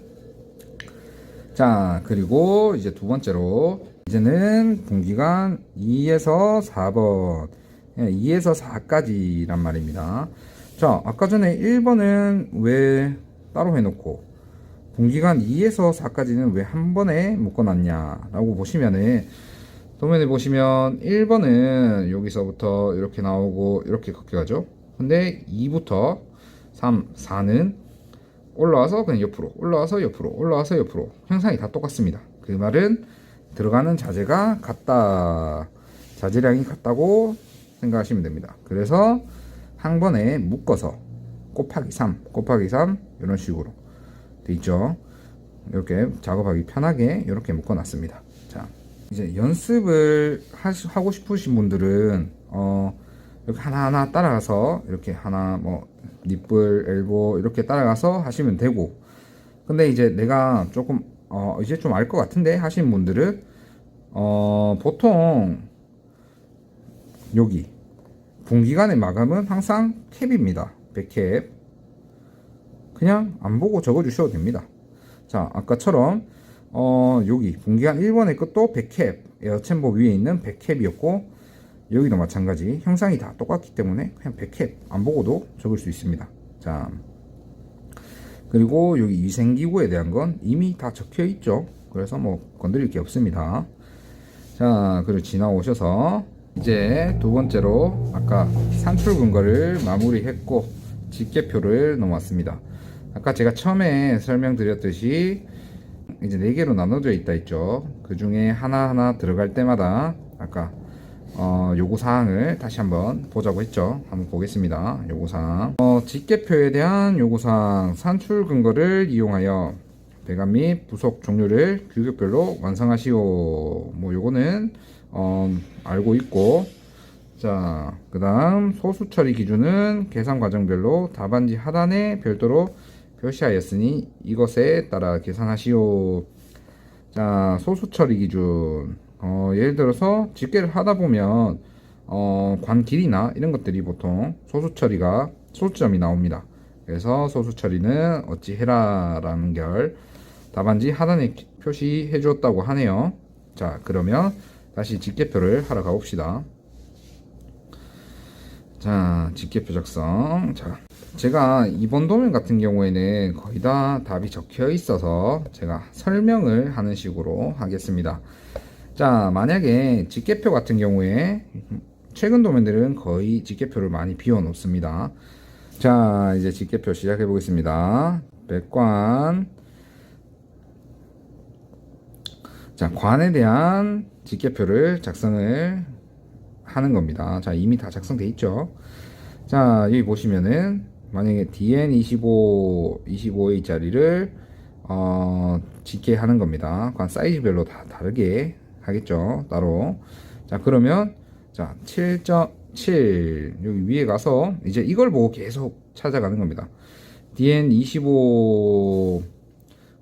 자, 그리고 이제 두 번째로 이제는 분기관 2에서 4번 2에서 4까지란 말입니다. 자, 아까 전에 1번은 왜 따로 해놓고 분기관 2에서 4까지는 왜 한 번에 묶어놨냐 라고 보시면은 도면에 보시면 1번은 여기서부터 이렇게 나오고 이렇게 꺾여가죠. 근데 2부터 3, 4는 올라와서 그냥 옆으로 올라와서 옆으로 올라와서 옆으로 형상이 다 똑같습니다. 그 말은 들어가는 자재가 같다, 자재량이 같다고 생각하시면 됩니다. 그래서 한 번에 묶어서 곱하기 3 곱하기 3 이런 식으로 돼 있죠. 이렇게 작업하기 편하게 이렇게 묶어 놨습니다. 자, 이제 연습을 하고 싶으신 분들은 이렇게 하나하나 따라가서 이렇게 하나 뭐 니플, 엘보 이렇게 따라가서 하시면 되고, 근데 이제 내가 조금 이제 좀 알 것 같은데 하시는 분들은 보통 여기 분기관의 마감은 항상 캡입니다. 백캡. 그냥 안 보고 적어 주셔도 됩니다. 자, 아까처럼 여기 분기관 1번의 끝도 백캡, 에어챔버 위에 있는 백캡이었고 여기도 마찬가지 형상이 다 똑같기 때문에 그냥 백캡 안 보고도 적을 수 있습니다. 자, 그리고 여기 위생기구에 대한 건 이미 다 적혀 있죠. 그래서 뭐 건드릴 게 없습니다. 자, 그리고 지나오셔서 이제 두 번째로 아까 산출 근거를 마무리했고 집게표를 넣어왔습니다. 아까 제가 처음에 설명드렸듯이 이제 4개로 나눠져 있다 했죠. 그 중에 하나하나 들어갈 때마다 아까 요구사항을 다시 한번 보자고 했죠. 한번 보겠습니다. 요구사항. 집게표에 대한 요구사항. 산출 근거를 이용하여 배관 및 부속 종류를 규격별로 완성하시오. 뭐 요거는 알고 있고, 자, 그 다음 소수 처리 기준은 계산 과정별로 답안지 하단에 별도로 표시하였으니 이것에 따라 계산하시오. 자, 소수 처리 기준. 예를 들어서 집게를 하다 보면 관 길이나 이런 것들이 보통 소수 처리가 소수점이 나옵니다. 그래서 소수 처리는 어찌 해라 라는 결 답안지 하단에 표시해 주었다고 하네요. 자, 그러면 다시 집게표를 하러 가봅시다. 자, 집게표 작성. 자, 제가 이번 도면 같은 경우에는 거의 다 답이 적혀 있어서 제가 설명을 하는 식으로 하겠습니다. 자, 만약에 집게표 같은 경우에 최근 도면들은 거의 집게표를 많이 비워 놓습니다. 자, 이제 집게표 시작해 보겠습니다. 백관. 자, 관에 대한 집게표를 작성을 하는 겁니다. 자, 이미 다 작성돼 있죠. 자, 여기 보시면은 만약에 DN25, 25A 짜리를 집계하는 겁니다. 관 사이즈별로 다 다르게 하겠죠, 따로. 자, 그러면 자 7.7 여기 위에 가서 이제 이걸 보고 계속 찾아가는 겁니다. DN25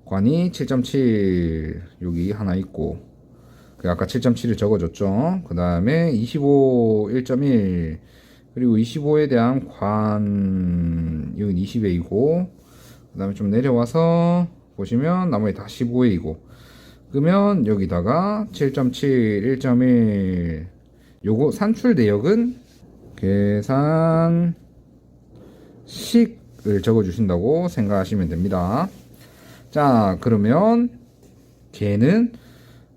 관이 7.7 여기 하나 있고, 아까 7.7을 적어줬죠. 그 다음에 25 1.1 그리고 25에 대한 관, 여긴 20회이고, 그 다음에 좀 내려와서 보시면 나머지 다 15회이고, 그러면 여기다가 7.7, 1.1, 요거 산출 내역은 계산식을 적어 주신다고 생각하시면 됩니다. 자, 그러면 걔는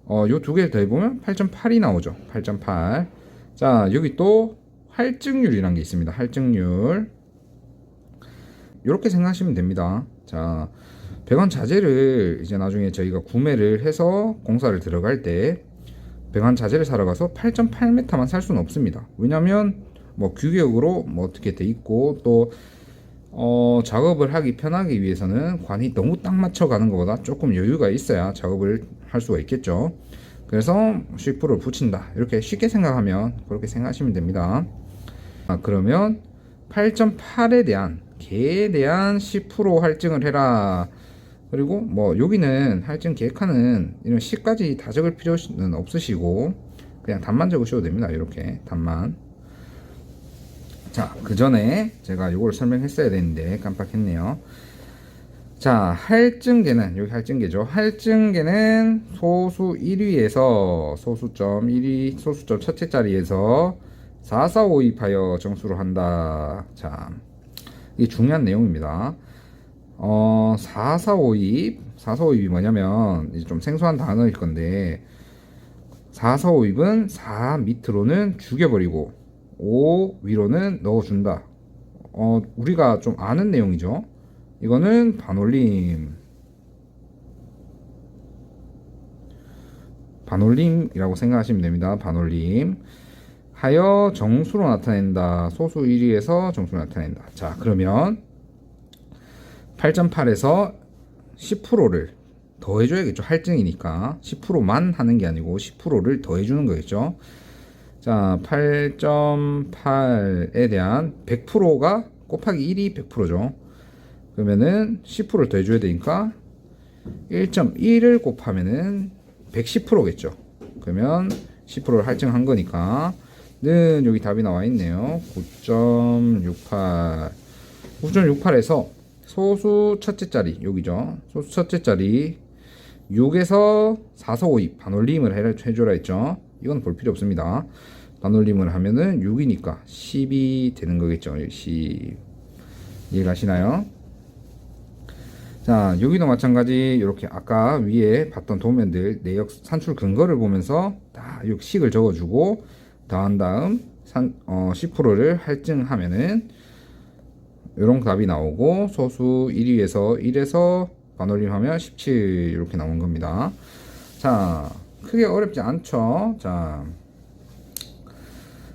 요 두 개를 더해보면 8.8이 나오죠. 8.8. 자, 여기 또 할증률이라는 게 있습니다. 할증률. 이렇게 생각하시면 됩니다. 자, 배관 자재를 이제 나중에 저희가 구매를 해서 공사를 들어갈 때 배관 자재를 사러 가서 8.8m만 살 수는 없습니다. 왜냐면 뭐 규격으로 뭐 어떻게 돼 있고 또 작업을 하기 편하기 위해서는 관이 너무 딱 맞춰 가는 것보다 조금 여유가 있어야 작업을 할 수가 있겠죠. 그래서 10%를 붙인다. 이렇게 쉽게 생각하면 그렇게 생각하시면 됩니다. 그러면 8.8에 대한 개에 대한 10% 할증을 해라. 그리고 뭐 여기는 할증 계획하는 이런 시까지 다 적을 필요는 없으시고 그냥 답만 적으셔도 됩니다. 이렇게 답만. 자, 그 전에 제가 요거를 설명했어야 되는데 깜빡했네요. 자, 할증계는 여기 할증계죠. 할증계는 소수 1위에서 소수점 1위 소수점 첫째 자리에서 4452하여 정수를 한다. 자, 이게 중요한 내용입니다. 4452이 뭐냐면 이제 좀 생소한 단어일 건데 4452은 4 밑으로는 죽여버리고 5 위로는 넣어준다. 우리가 좀 아는 내용이죠. 이거는 반올림이라고 생각하시면 됩니다. 반올림 하여 정수로 나타낸다. 소수 1위에서 정수로 나타낸다. 자, 그러면 8.8에서 10%를 더해줘야겠죠. 할증이니까 10%만 하는 게 아니고 10%를 더해주는 거겠죠. 자, 8.8에 대한 100%가 곱하기 1이 100%죠. 그러면은 10%를 더해줘야 되니까 1.1을 곱하면은 110%겠죠. 그러면 10%를 할증한 거니까 는 여기 답이 나와 있네요. 9.68. 9.68에서 소수 첫째 자리 여기죠. 소수 첫째 자리 6에서 4452 반올림을 해줘라 했죠. 이건 볼 필요 없습니다. 반올림을 하면은 6이니까 10이 되는 거겠죠. 10. 이해가시나요? 자, 여기도 마찬가지 이렇게 아까 위에 봤던 도면들 내역 산출 근거를 보면서 다 식을 적어주고 더한 다음 10%를 할증하면은 이런 답이 나오고 소수 1위에서 1에서 반올림하면 17 이렇게 나온 겁니다. 자, 크게 어렵지 않죠. 자,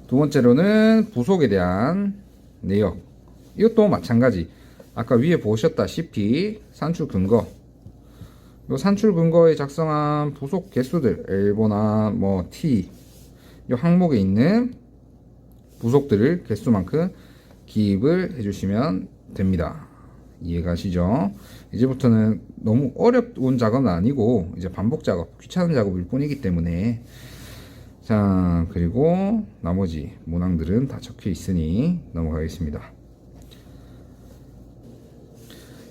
두 번째로는 부속에 대한 내역. 이것도 마찬가지. 아까 위에 보셨다시피 산출 근거. 요 산출 근거에 작성한 부속 개수들 L보나 뭐 T 요 항목에 있는 부속들을 개수만큼 기입을 해주시면 됩니다. 이해가시죠? 이제부터는 너무 어려운 작업은 아니고 이제 반복 작업, 귀찮은 작업일 뿐이기 때문에 자, 그리고 나머지 문항들은 다 적혀 있으니 넘어가겠습니다.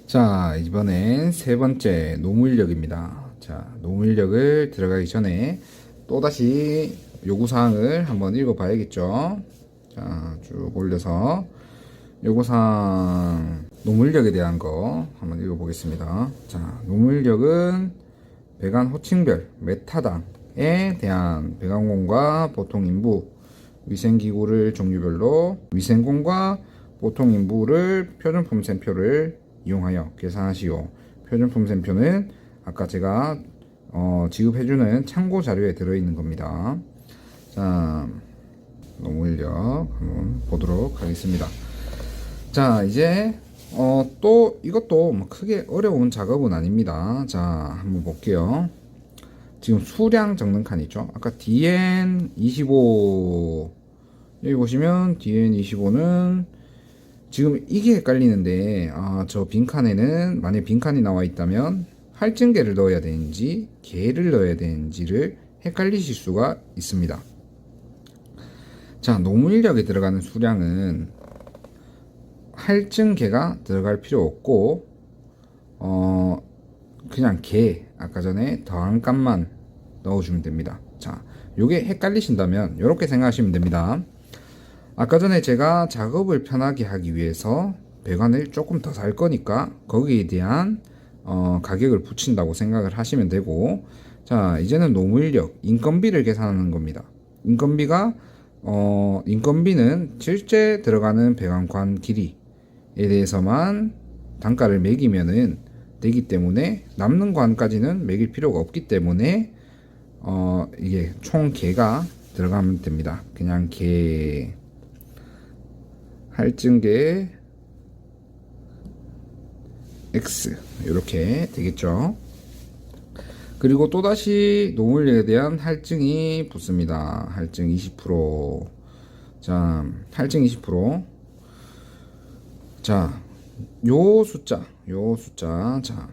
자, 이번엔 세 번째 노무인력입니다. 자, 노무인력을 들어가기 전에 또다시 요구사항을 한번 읽어봐야겠죠. 자, 쭉 올려서 요구사항 노무인력에 대한 거 한번 읽어보겠습니다. 자, 노무인력은 배관 호칭별 메타당에 대한 배관공과 보통인부 위생기구를 종류별로 위생공과 보통인부를 표준품 셈표를 이용하여 계산하시오. 표준품 셈표는 아까 제가 지급해주는 참고 자료에 들어있는 겁니다. 자, 노무인력 한번 보도록 하겠습니다. 자, 이제 또 이것도 뭐 크게 어려운 작업은 아닙니다. 자, 한번 볼게요. 지금 수량 적는 칸 있죠. 아까 DN25 여기 보시면 DN25는 지금 이게 헷갈리는데 저 빈칸에는 만약 빈칸이 나와 있다면 할증계를 넣어야 되는지 개를 넣어야 되는지를 헷갈리실 수가 있습니다. 자, 노무 인력에 들어가는 수량은 할증계가 들어갈 필요 없고 그냥 계 아까 전에 더한 값만 넣어주면 됩니다. 자, 요게 헷갈리신다면 이렇게 생각하시면 됩니다. 아까 전에 제가 작업을 편하게 하기 위해서 배관을 조금 더 살 거니까 거기에 대한 가격을 붙인다고 생각을 하시면 되고, 자, 이제는 노무인력 인건비를 계산하는 겁니다. 인건비는 실제 들어가는 배관관 길이에 대해서만 단가를 매기면은 되기 때문에 남는 관까지는 매길 필요가 없기 때문에 이게 총 개가 들어가면 됩니다. 그냥 개 할증계 X 이렇게 되겠죠. 그리고 또다시 노무인력에 대한 할증이 붙습니다. 할증 20%. 자, 할증 20%. 자, 요 숫자. 자,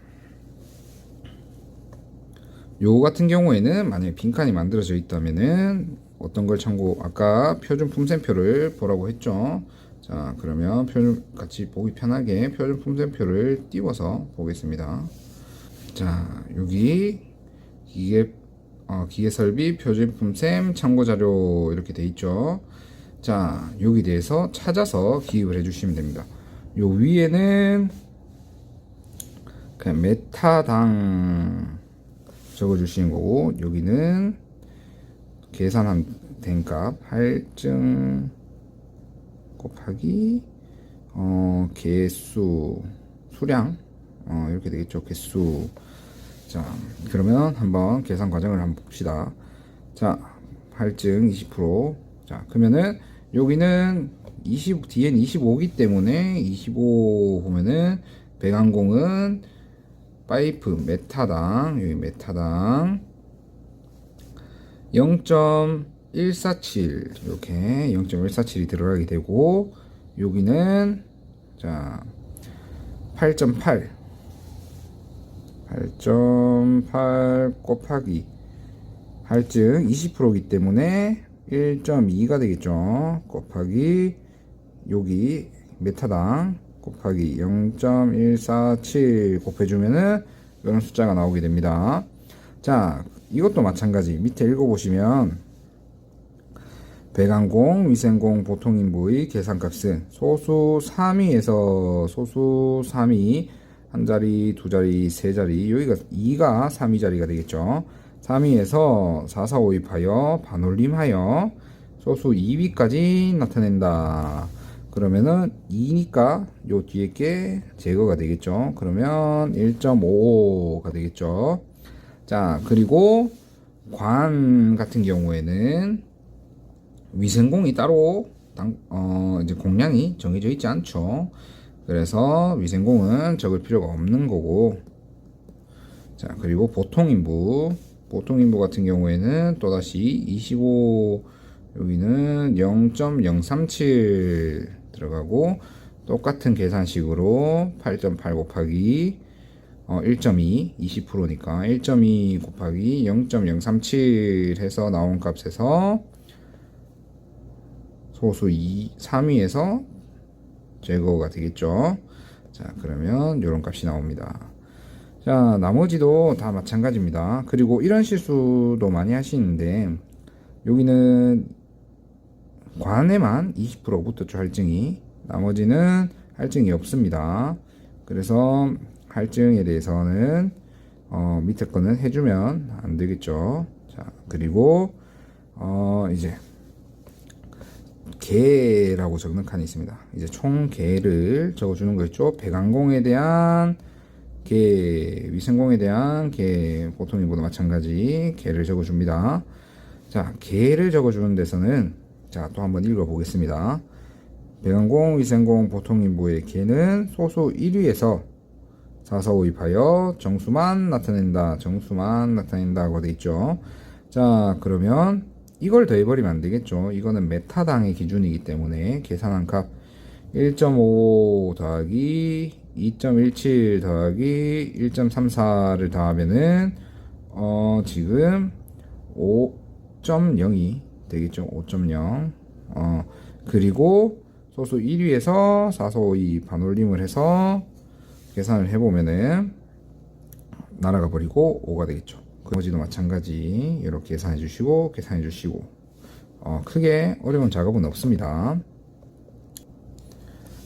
요 같은 경우에는 만약에 빈칸이 만들어져 있다면은 어떤 걸 참고, 아까 표준 품셈표를 보라고 했죠. 자, 그러면 표준 같이 보기 편하게 표준 품셈표를 띄워서 보겠습니다. 자, 여기 기계 설비 표준 품셈 참고 자료 이렇게 돼 있죠. 자, 여기 대해서 찾아서 기입을 해 주시면 됩니다. 요 위에는 그냥 메타당 적어 주시는 거고, 여기는 계산한 된 값 할증 곱하기 개수 수량 이렇게 되겠죠. 개수. 자, 그러면 한번 계산 과정을 한번 봅시다. 자, 할증 20%. 자, 그러면은 여기는 20 뒤엔 25기 때문에 25 보면은 배관공은 파이프 메타당, 여기 메타당 0.147 이렇게 0.147이 들어가게 되고, 여기는 자 8.8 곱하기 할증 20%이기 때문에 1.2가 되겠죠. 곱하기 여기 메타당 곱하기 0.147 곱해주면은 이런 숫자가 나오게 됩니다. 자, 이것도 마찬가지 밑에 읽어보시면 배관공, 위생공, 보통인부의 계산값은 소수 3위에서 소수 3위 한 자리, 두 자리, 세 자리, 여기가 2가 3위 자리가 되겠죠. 3위에서 4, 4, 5 입하여 반올림하여 소수 2위까지 나타낸다. 그러면은 2니까 요 뒤에 게 제거가 되겠죠. 그러면 1.5가 되겠죠. 자, 그리고 관 같은 경우에는 위생공이 따로 이제 공량이 정해져 있지 않죠. 그래서 위생공은 적을 필요가 없는 거고, 자, 그리고 보통인부 같은 경우에는 또다시 25 여기는 0.037 들어가고, 똑같은 계산식으로 8.8 곱하기 1.2 20%니까 1.2 곱하기 0.037 해서 나온 값에서 소수 3위에서 제거가 되겠죠. 자, 그러면 이런 값이 나옵니다. 자, 나머지도 다 마찬가지입니다. 그리고 이런 실수도 많이 하시는데, 여기는 관에만 20% 붙었죠, 할증이. 나머지는 할증이 없습니다. 그래서 할증에 대해서는 밑에 거는 해주면 안 되겠죠. 자, 그리고 이제 개라고 적는 칸이 있습니다. 이제 총 개를 적어주는 거 있죠. 배관공에 대한 개, 위생공에 대한 개, 보통인보다 마찬가지 개를 적어줍니다. 자, 개를 적어주는 데서는 자, 또 한번 읽어보겠습니다. 배관공, 위생공, 보통인부의 개는 소수 1위에서 4, 4, 5 입하여 정수만 나타낸다고 되어 있죠. 자, 그러면 이걸 더해버리면 안 되겠죠. 이거는 메타당의 기준이기 때문에 계산한 값 1.5 더하기 2.17 더하기 1.34를 더하면은 지금 5.0이 되겠죠. 5.0 그리고 소수 1위에서 4452 반올림을 해서 계산을 해보면은 날아가 버리고 5가 되겠죠. 나머지도 마찬가지 이렇게 계산해 주시고 계산해 주시고 크게 어려운 작업은 없습니다.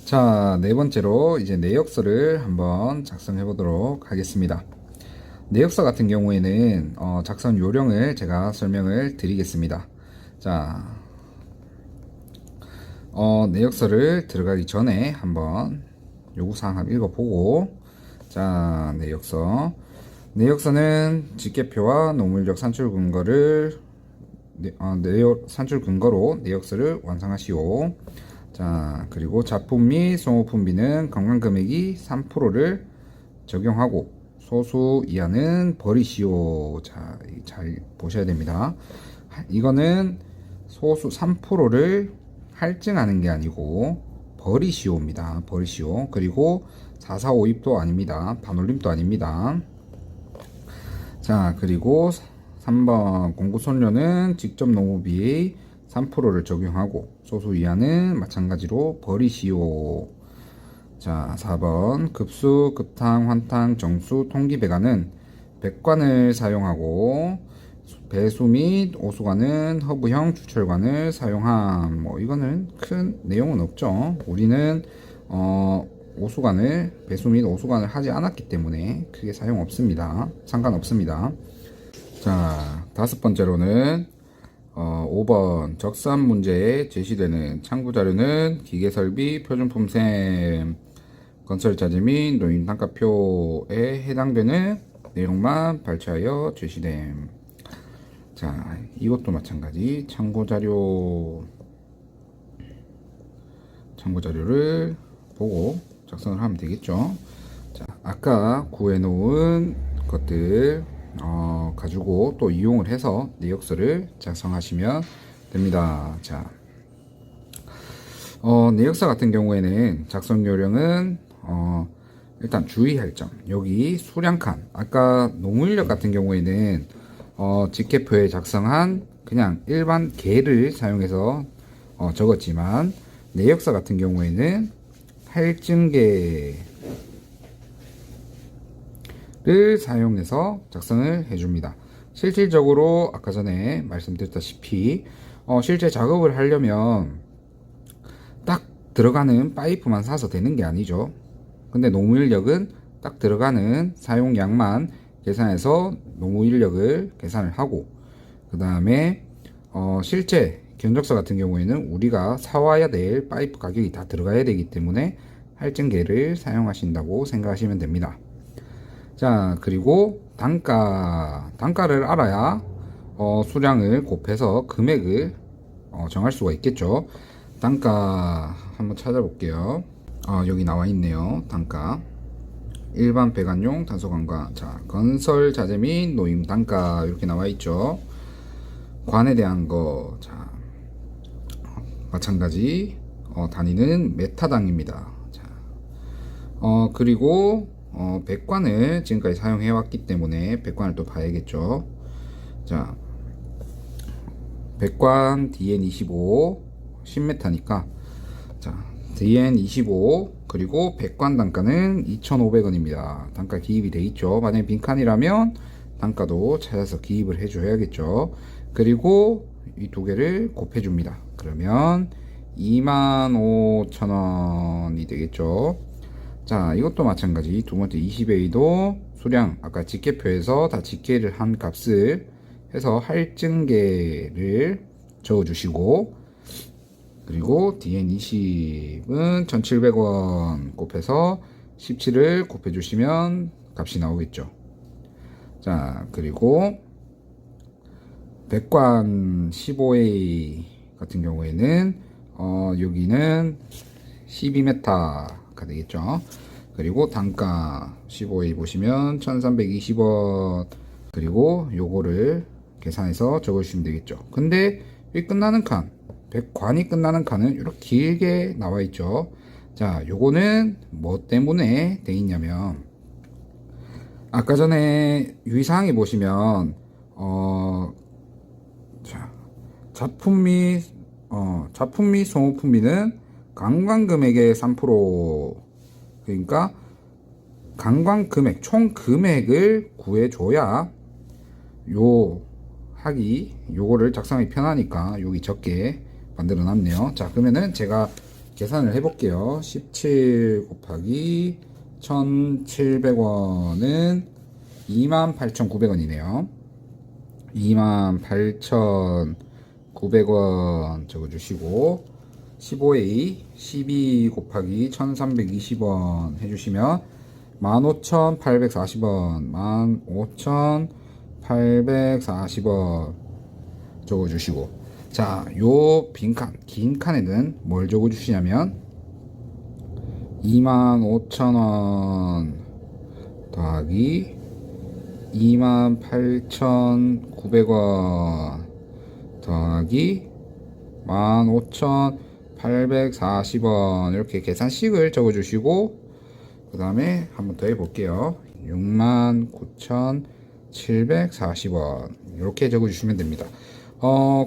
자, 네 번째로 이제 내역서를 한번 작성해 보도록 하겠습니다. 내역서 같은 경우에는 작성 요령을 제가 설명을 드리겠습니다. 자, 내역서를 들어가기 전에 한번 요구사항 한번 읽어보고, 자, 내역서는 직계표와 노무일력 산출 근거를 산출 근거로 내역서를 완성하시오. 자, 그리고 작품 및 소모품비는 감관금액이 3%를 적용하고 소수 이하는 버리시오. 자, 잘 보셔야 됩니다. 이거는 소수 3%를 할증하는 게 아니고 버리시오입니다. 버리시오. 그리고 4452도 아닙니다. 반올림도 아닙니다. 자, 그리고 3번 공구손료는 직접 노무비의 3%를 적용하고 소수 이하는 마찬가지로 버리시오. 자, 4번 급수, 급탕, 환탕, 정수, 통기배관은 백관을 사용하고 배수 및 오수관은 허브형 주철관을 사용함. 뭐 이거는 큰 내용은 없죠. 우리는 오수관을 배수 및 오수관을 하지 않았기 때문에 크게 사용 없습니다. 상관없습니다. 자, 다섯 번째로는 5번 적산 문제에 제시되는 참고 자료는 기계설비 표준품셈 건설자재 및 노임 단가표에 해당되는 내용만 발췌하여 제시됨. 자, 이것도 마찬가지 참고 자료를 보고 작성을 하면 되겠죠. 자, 아까 구해 놓은 것들 가지고 또 이용을 해서 내역서를 작성하시면 됩니다. 자, 내역서 같은 경우에는 작성 요령은 일단 주의할 점, 여기 수량칸, 아까 노무인력 같은 경우에는 직계표에 작성한 그냥 일반 개를 사용해서 적었지만 내역서 같은 경우에는 할증계를 사용해서 작성을 해줍니다. 실질적으로 아까 전에 말씀드렸다시피 실제 작업을 하려면 딱 들어가는 파이프만 사서 되는 게 아니죠. 근데 노무인력은 딱 들어가는 사용량만 계산해서 노무인력을 계산을 하고, 그 다음에 실제 견적서 같은 경우에는 우리가 사와야 될 파이프 가격이 다 들어가야 되기 때문에 할증계를 사용하신다고 생각하시면 됩니다. 자, 그리고 단가를 알아야 수량을 곱해서 금액을 정할 수가 있겠죠. 단가 한번 찾아볼게요. 여기 나와 있네요. 단가 일반 배관용 단소관관, 자, 건설 자재 및 노임 단가 이렇게 나와 있죠. 관에 대한 거, 자, 마찬가지 단위는 메타당입니다. 자, 그리고 백관을 지금까지 사용해 왔기 때문에 백관을 또 봐야겠죠. 자, 백관 DN25 10m니까 자, DN25 그리고 백관 단가는 2,500원입니다. 단가 기입이 돼 있죠. 만약에 빈칸이라면 단가도 찾아서 기입을 해 줘야겠죠. 그리고 이 두 개를 곱해 줍니다. 그러면 25,000원이 되겠죠. 자, 이것도 마찬가지. 두 번째 20A도 수량 아까 직계표에서 다 직계를 한 값을 해서 할증계를 적어 주시고, 그리고 DN20은 1,700원 곱해서 17을 곱해 주시면 값이 나오겠죠. 자, 그리고 백관 15A 같은 경우에는 여기는 12m가 되겠죠. 그리고 단가 15A 보시면 1,320원, 그리고 요거를 계산해서 적어주시면 되겠죠. 근데 이 끝나는 칸, 백관이 끝나는 칸은 이렇게 길게 나와 있죠. 자, 요거는 뭐 때문에 돼 있냐면 아까 전에 유의사항에 보시면 자, 작품 및 자품 및 소모품비는 관광금액의 3%, 그러니까 관광금액 총 금액을 구해줘야 요거를 작성하기 편하니까 여기 적게 만들어 놨네요. 자, 그러면은 제가 계산을 해볼게요. 17 곱하기 1700원은 28,900원이네요. 28,900원 적어주시고 15A 12 곱하기 1320원 해주시면 15,840원 15,840원 적어주시고, 자, 요 빈칸 긴 칸에는 뭘 적어주시냐면 25,000원 더하기 28,900원 더하기 15,840원 이렇게 계산식을 적어주시고, 그 다음에 한 번 더 해볼게요. 69,740원 이렇게 적어주시면 됩니다.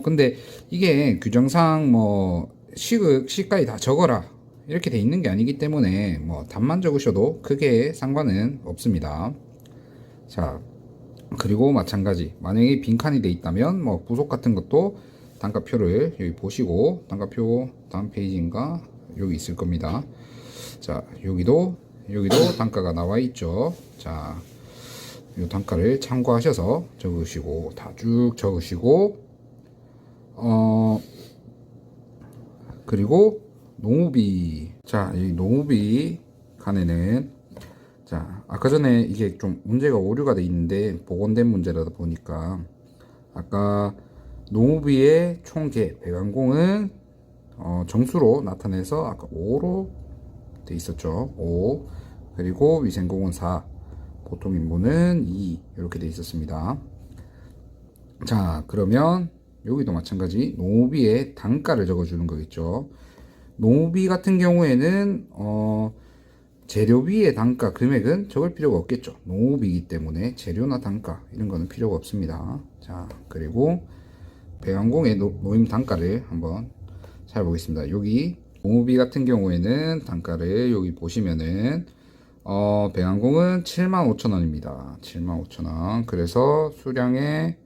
근데 이게 규정상 뭐 시까지 다 적어라 이렇게 돼 있는 게 아니기 때문에 뭐 답만 적으셔도 크게 상관은 없습니다. 자, 그리고 마찬가지 만약에 빈칸이 돼 있다면 뭐 부속 같은 것도 단가표를 여기 보시고, 단가표 다음 페이지인가 여기 있을 겁니다. 자, 여기도 단가가 나와 있죠. 자, 이 단가를 참고하셔서 적으시고 다 쭉 적으시고, 그리고 노무비. 자, 이 노무비 칸에는, 자, 아까 전에 이게 좀 문제가 오류가 돼 있는데 복원된 문제라다 보니까 아까 노무비의 총계 배관공은 정수로 나타내서 아까 5로 돼 있었죠. 5. 그리고 위생공은 4, 보통 인부는 2 이렇게 돼 있었습니다. 자, 그러면 여기도 마찬가지 노무비의 단가를 적어주는 거겠죠. 노무비 같은 경우에는 재료비의 단가 금액은 적을 필요가 없겠죠. 노무비이기 때문에 재료나 단가 이런 거는 필요가 없습니다. 자, 그리고 배관공의 노임 단가를 한번 찾아보겠습니다. 여기 노무비 같은 경우에는 단가를 여기 보시면은 배관공은 75,000원입니다. 75,000원. 그래서 수량은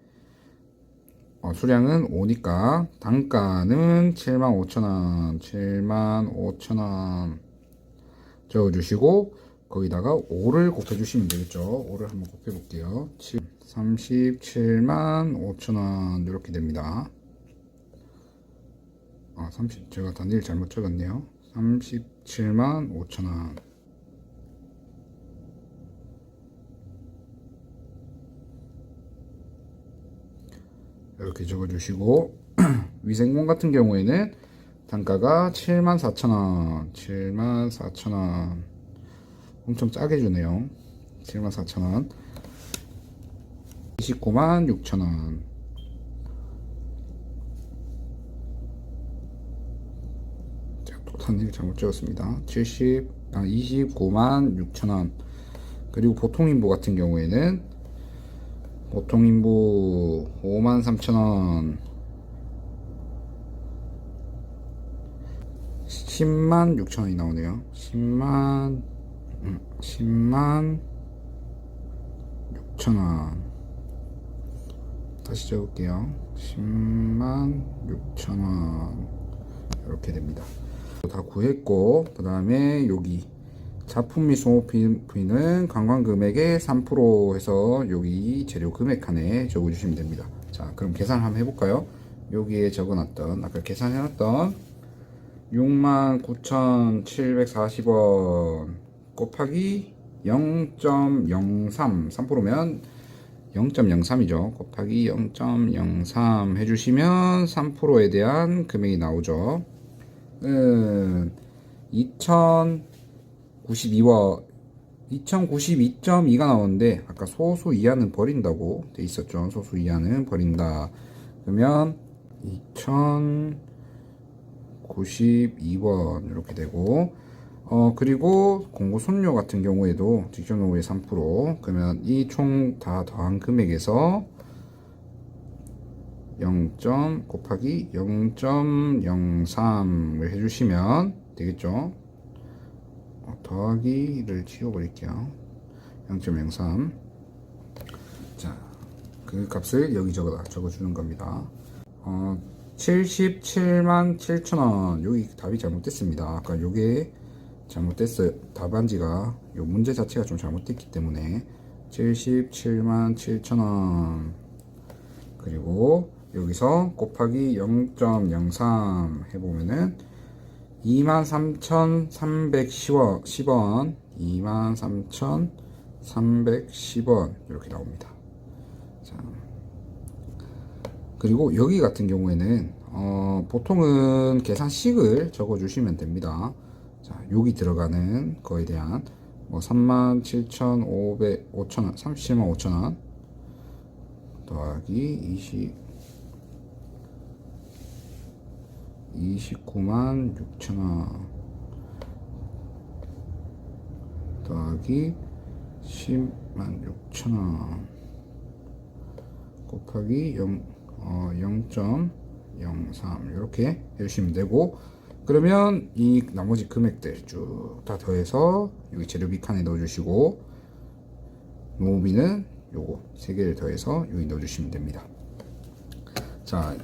5니까 단가는 75,000원. 75,000원 적어주시고 거기다가 5를 곱해주시면 되겠죠. 5를 한번 곱해볼게요. 375,000원 이렇게 됩니다. 제가 단위를 잘못 적었네요. 375,000원. 이렇게 적어주시고 위생공 같은 경우에는 단가가 74,000원. 74,000원. 엄청 짜게 주네요. 74,000원. 296,000원. 제가 또 단위를 잘못 적었습니다. 296,000원. 그리고 보통인부 같은 경우에는 보통인부 53,000원. 106,000원이 나오네요. 106,000원. 다시 적을게요. 106,000원. 이렇게 됩니다. 다 구했고, 그 다음에 여기 자품 및 소모품비는 관광금액의 3% 해서 여기 재료 금액 칸에 적어주시면 됩니다. 자, 그럼 계산을 한번 해볼까요? 여기에 적어놨던 아까 계산해놨던 69,740원 곱하기 0.03 3%면 0.03이죠. 곱하기 0.03 해주시면 3%에 대한 금액이 나오죠. 2092.2가 나오는데 아까 소수 이하는 버린다고 돼 있었죠. 소수 이하는 버린다. 그러면 2092원 이렇게 되고, 그리고 공고 손료 같은 경우에도 직접 노무의 3%, 그러면 이 총 다 더한 금액에서 0. 곱하기 0.03을 해주시면 되겠죠. 더하기를 지워버릴게요. 0.03. 자, 그 값을 여기 적어주는 겁니다. 77만 7천원. 여기 답이 잘못됐습니다. 아까 요게 잘못됐어요. 답안지가 요 문제 자체가 좀 잘못됐기 때문에 77만 7천원. 그리고 여기서 곱하기 0.03 해보면은 23,310원 23,310원 이렇게 나옵니다. 자, 그리고 여기 같은 경우에는 보통은 계산식을 적어 주시면 됩니다. 자, 여기 들어가는 거에 대한 뭐 37,500원 37만 5천원 더하기 29만 6천원 더하기 10만 6천원 곱하기 0.03 이렇게 해주시면 되고, 그러면 이 나머지 금액들 쭉 다 더해서 여기 재료비 칸에 넣어주시고, 노후비는 요거 3개를 더해서 여기 넣어주시면 됩니다. 자,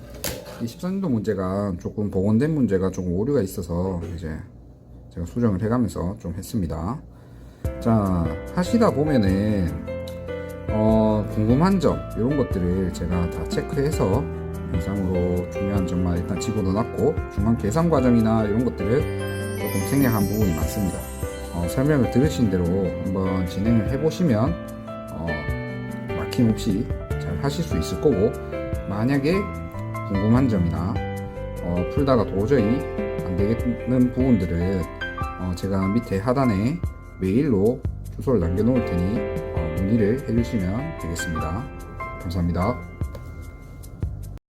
이 14년도 문제가 조금 복원된 문제가 조금 오류가 있어서 이제 제가 수정을 해가면서 좀 했습니다. 자, 하시다 보면은 궁금한 점 이런 것들을 제가 다 체크해서 영상으로 중요한 점만 일단 집어넣어놨고, 중간 계산 과정이나 이런 것들을 조금 생략한 부분이 많습니다. 설명을 들으신 대로 한번 진행을 해보시면 막힘없이 잘 하실 수 있을 거고, 만약에 궁금한 점이나 풀다가 도저히 안 되겠는 부분들은 제가 밑에 하단에 메일로 주소를 남겨 놓을 테니 문의를 해주시면 되겠습니다. 감사합니다.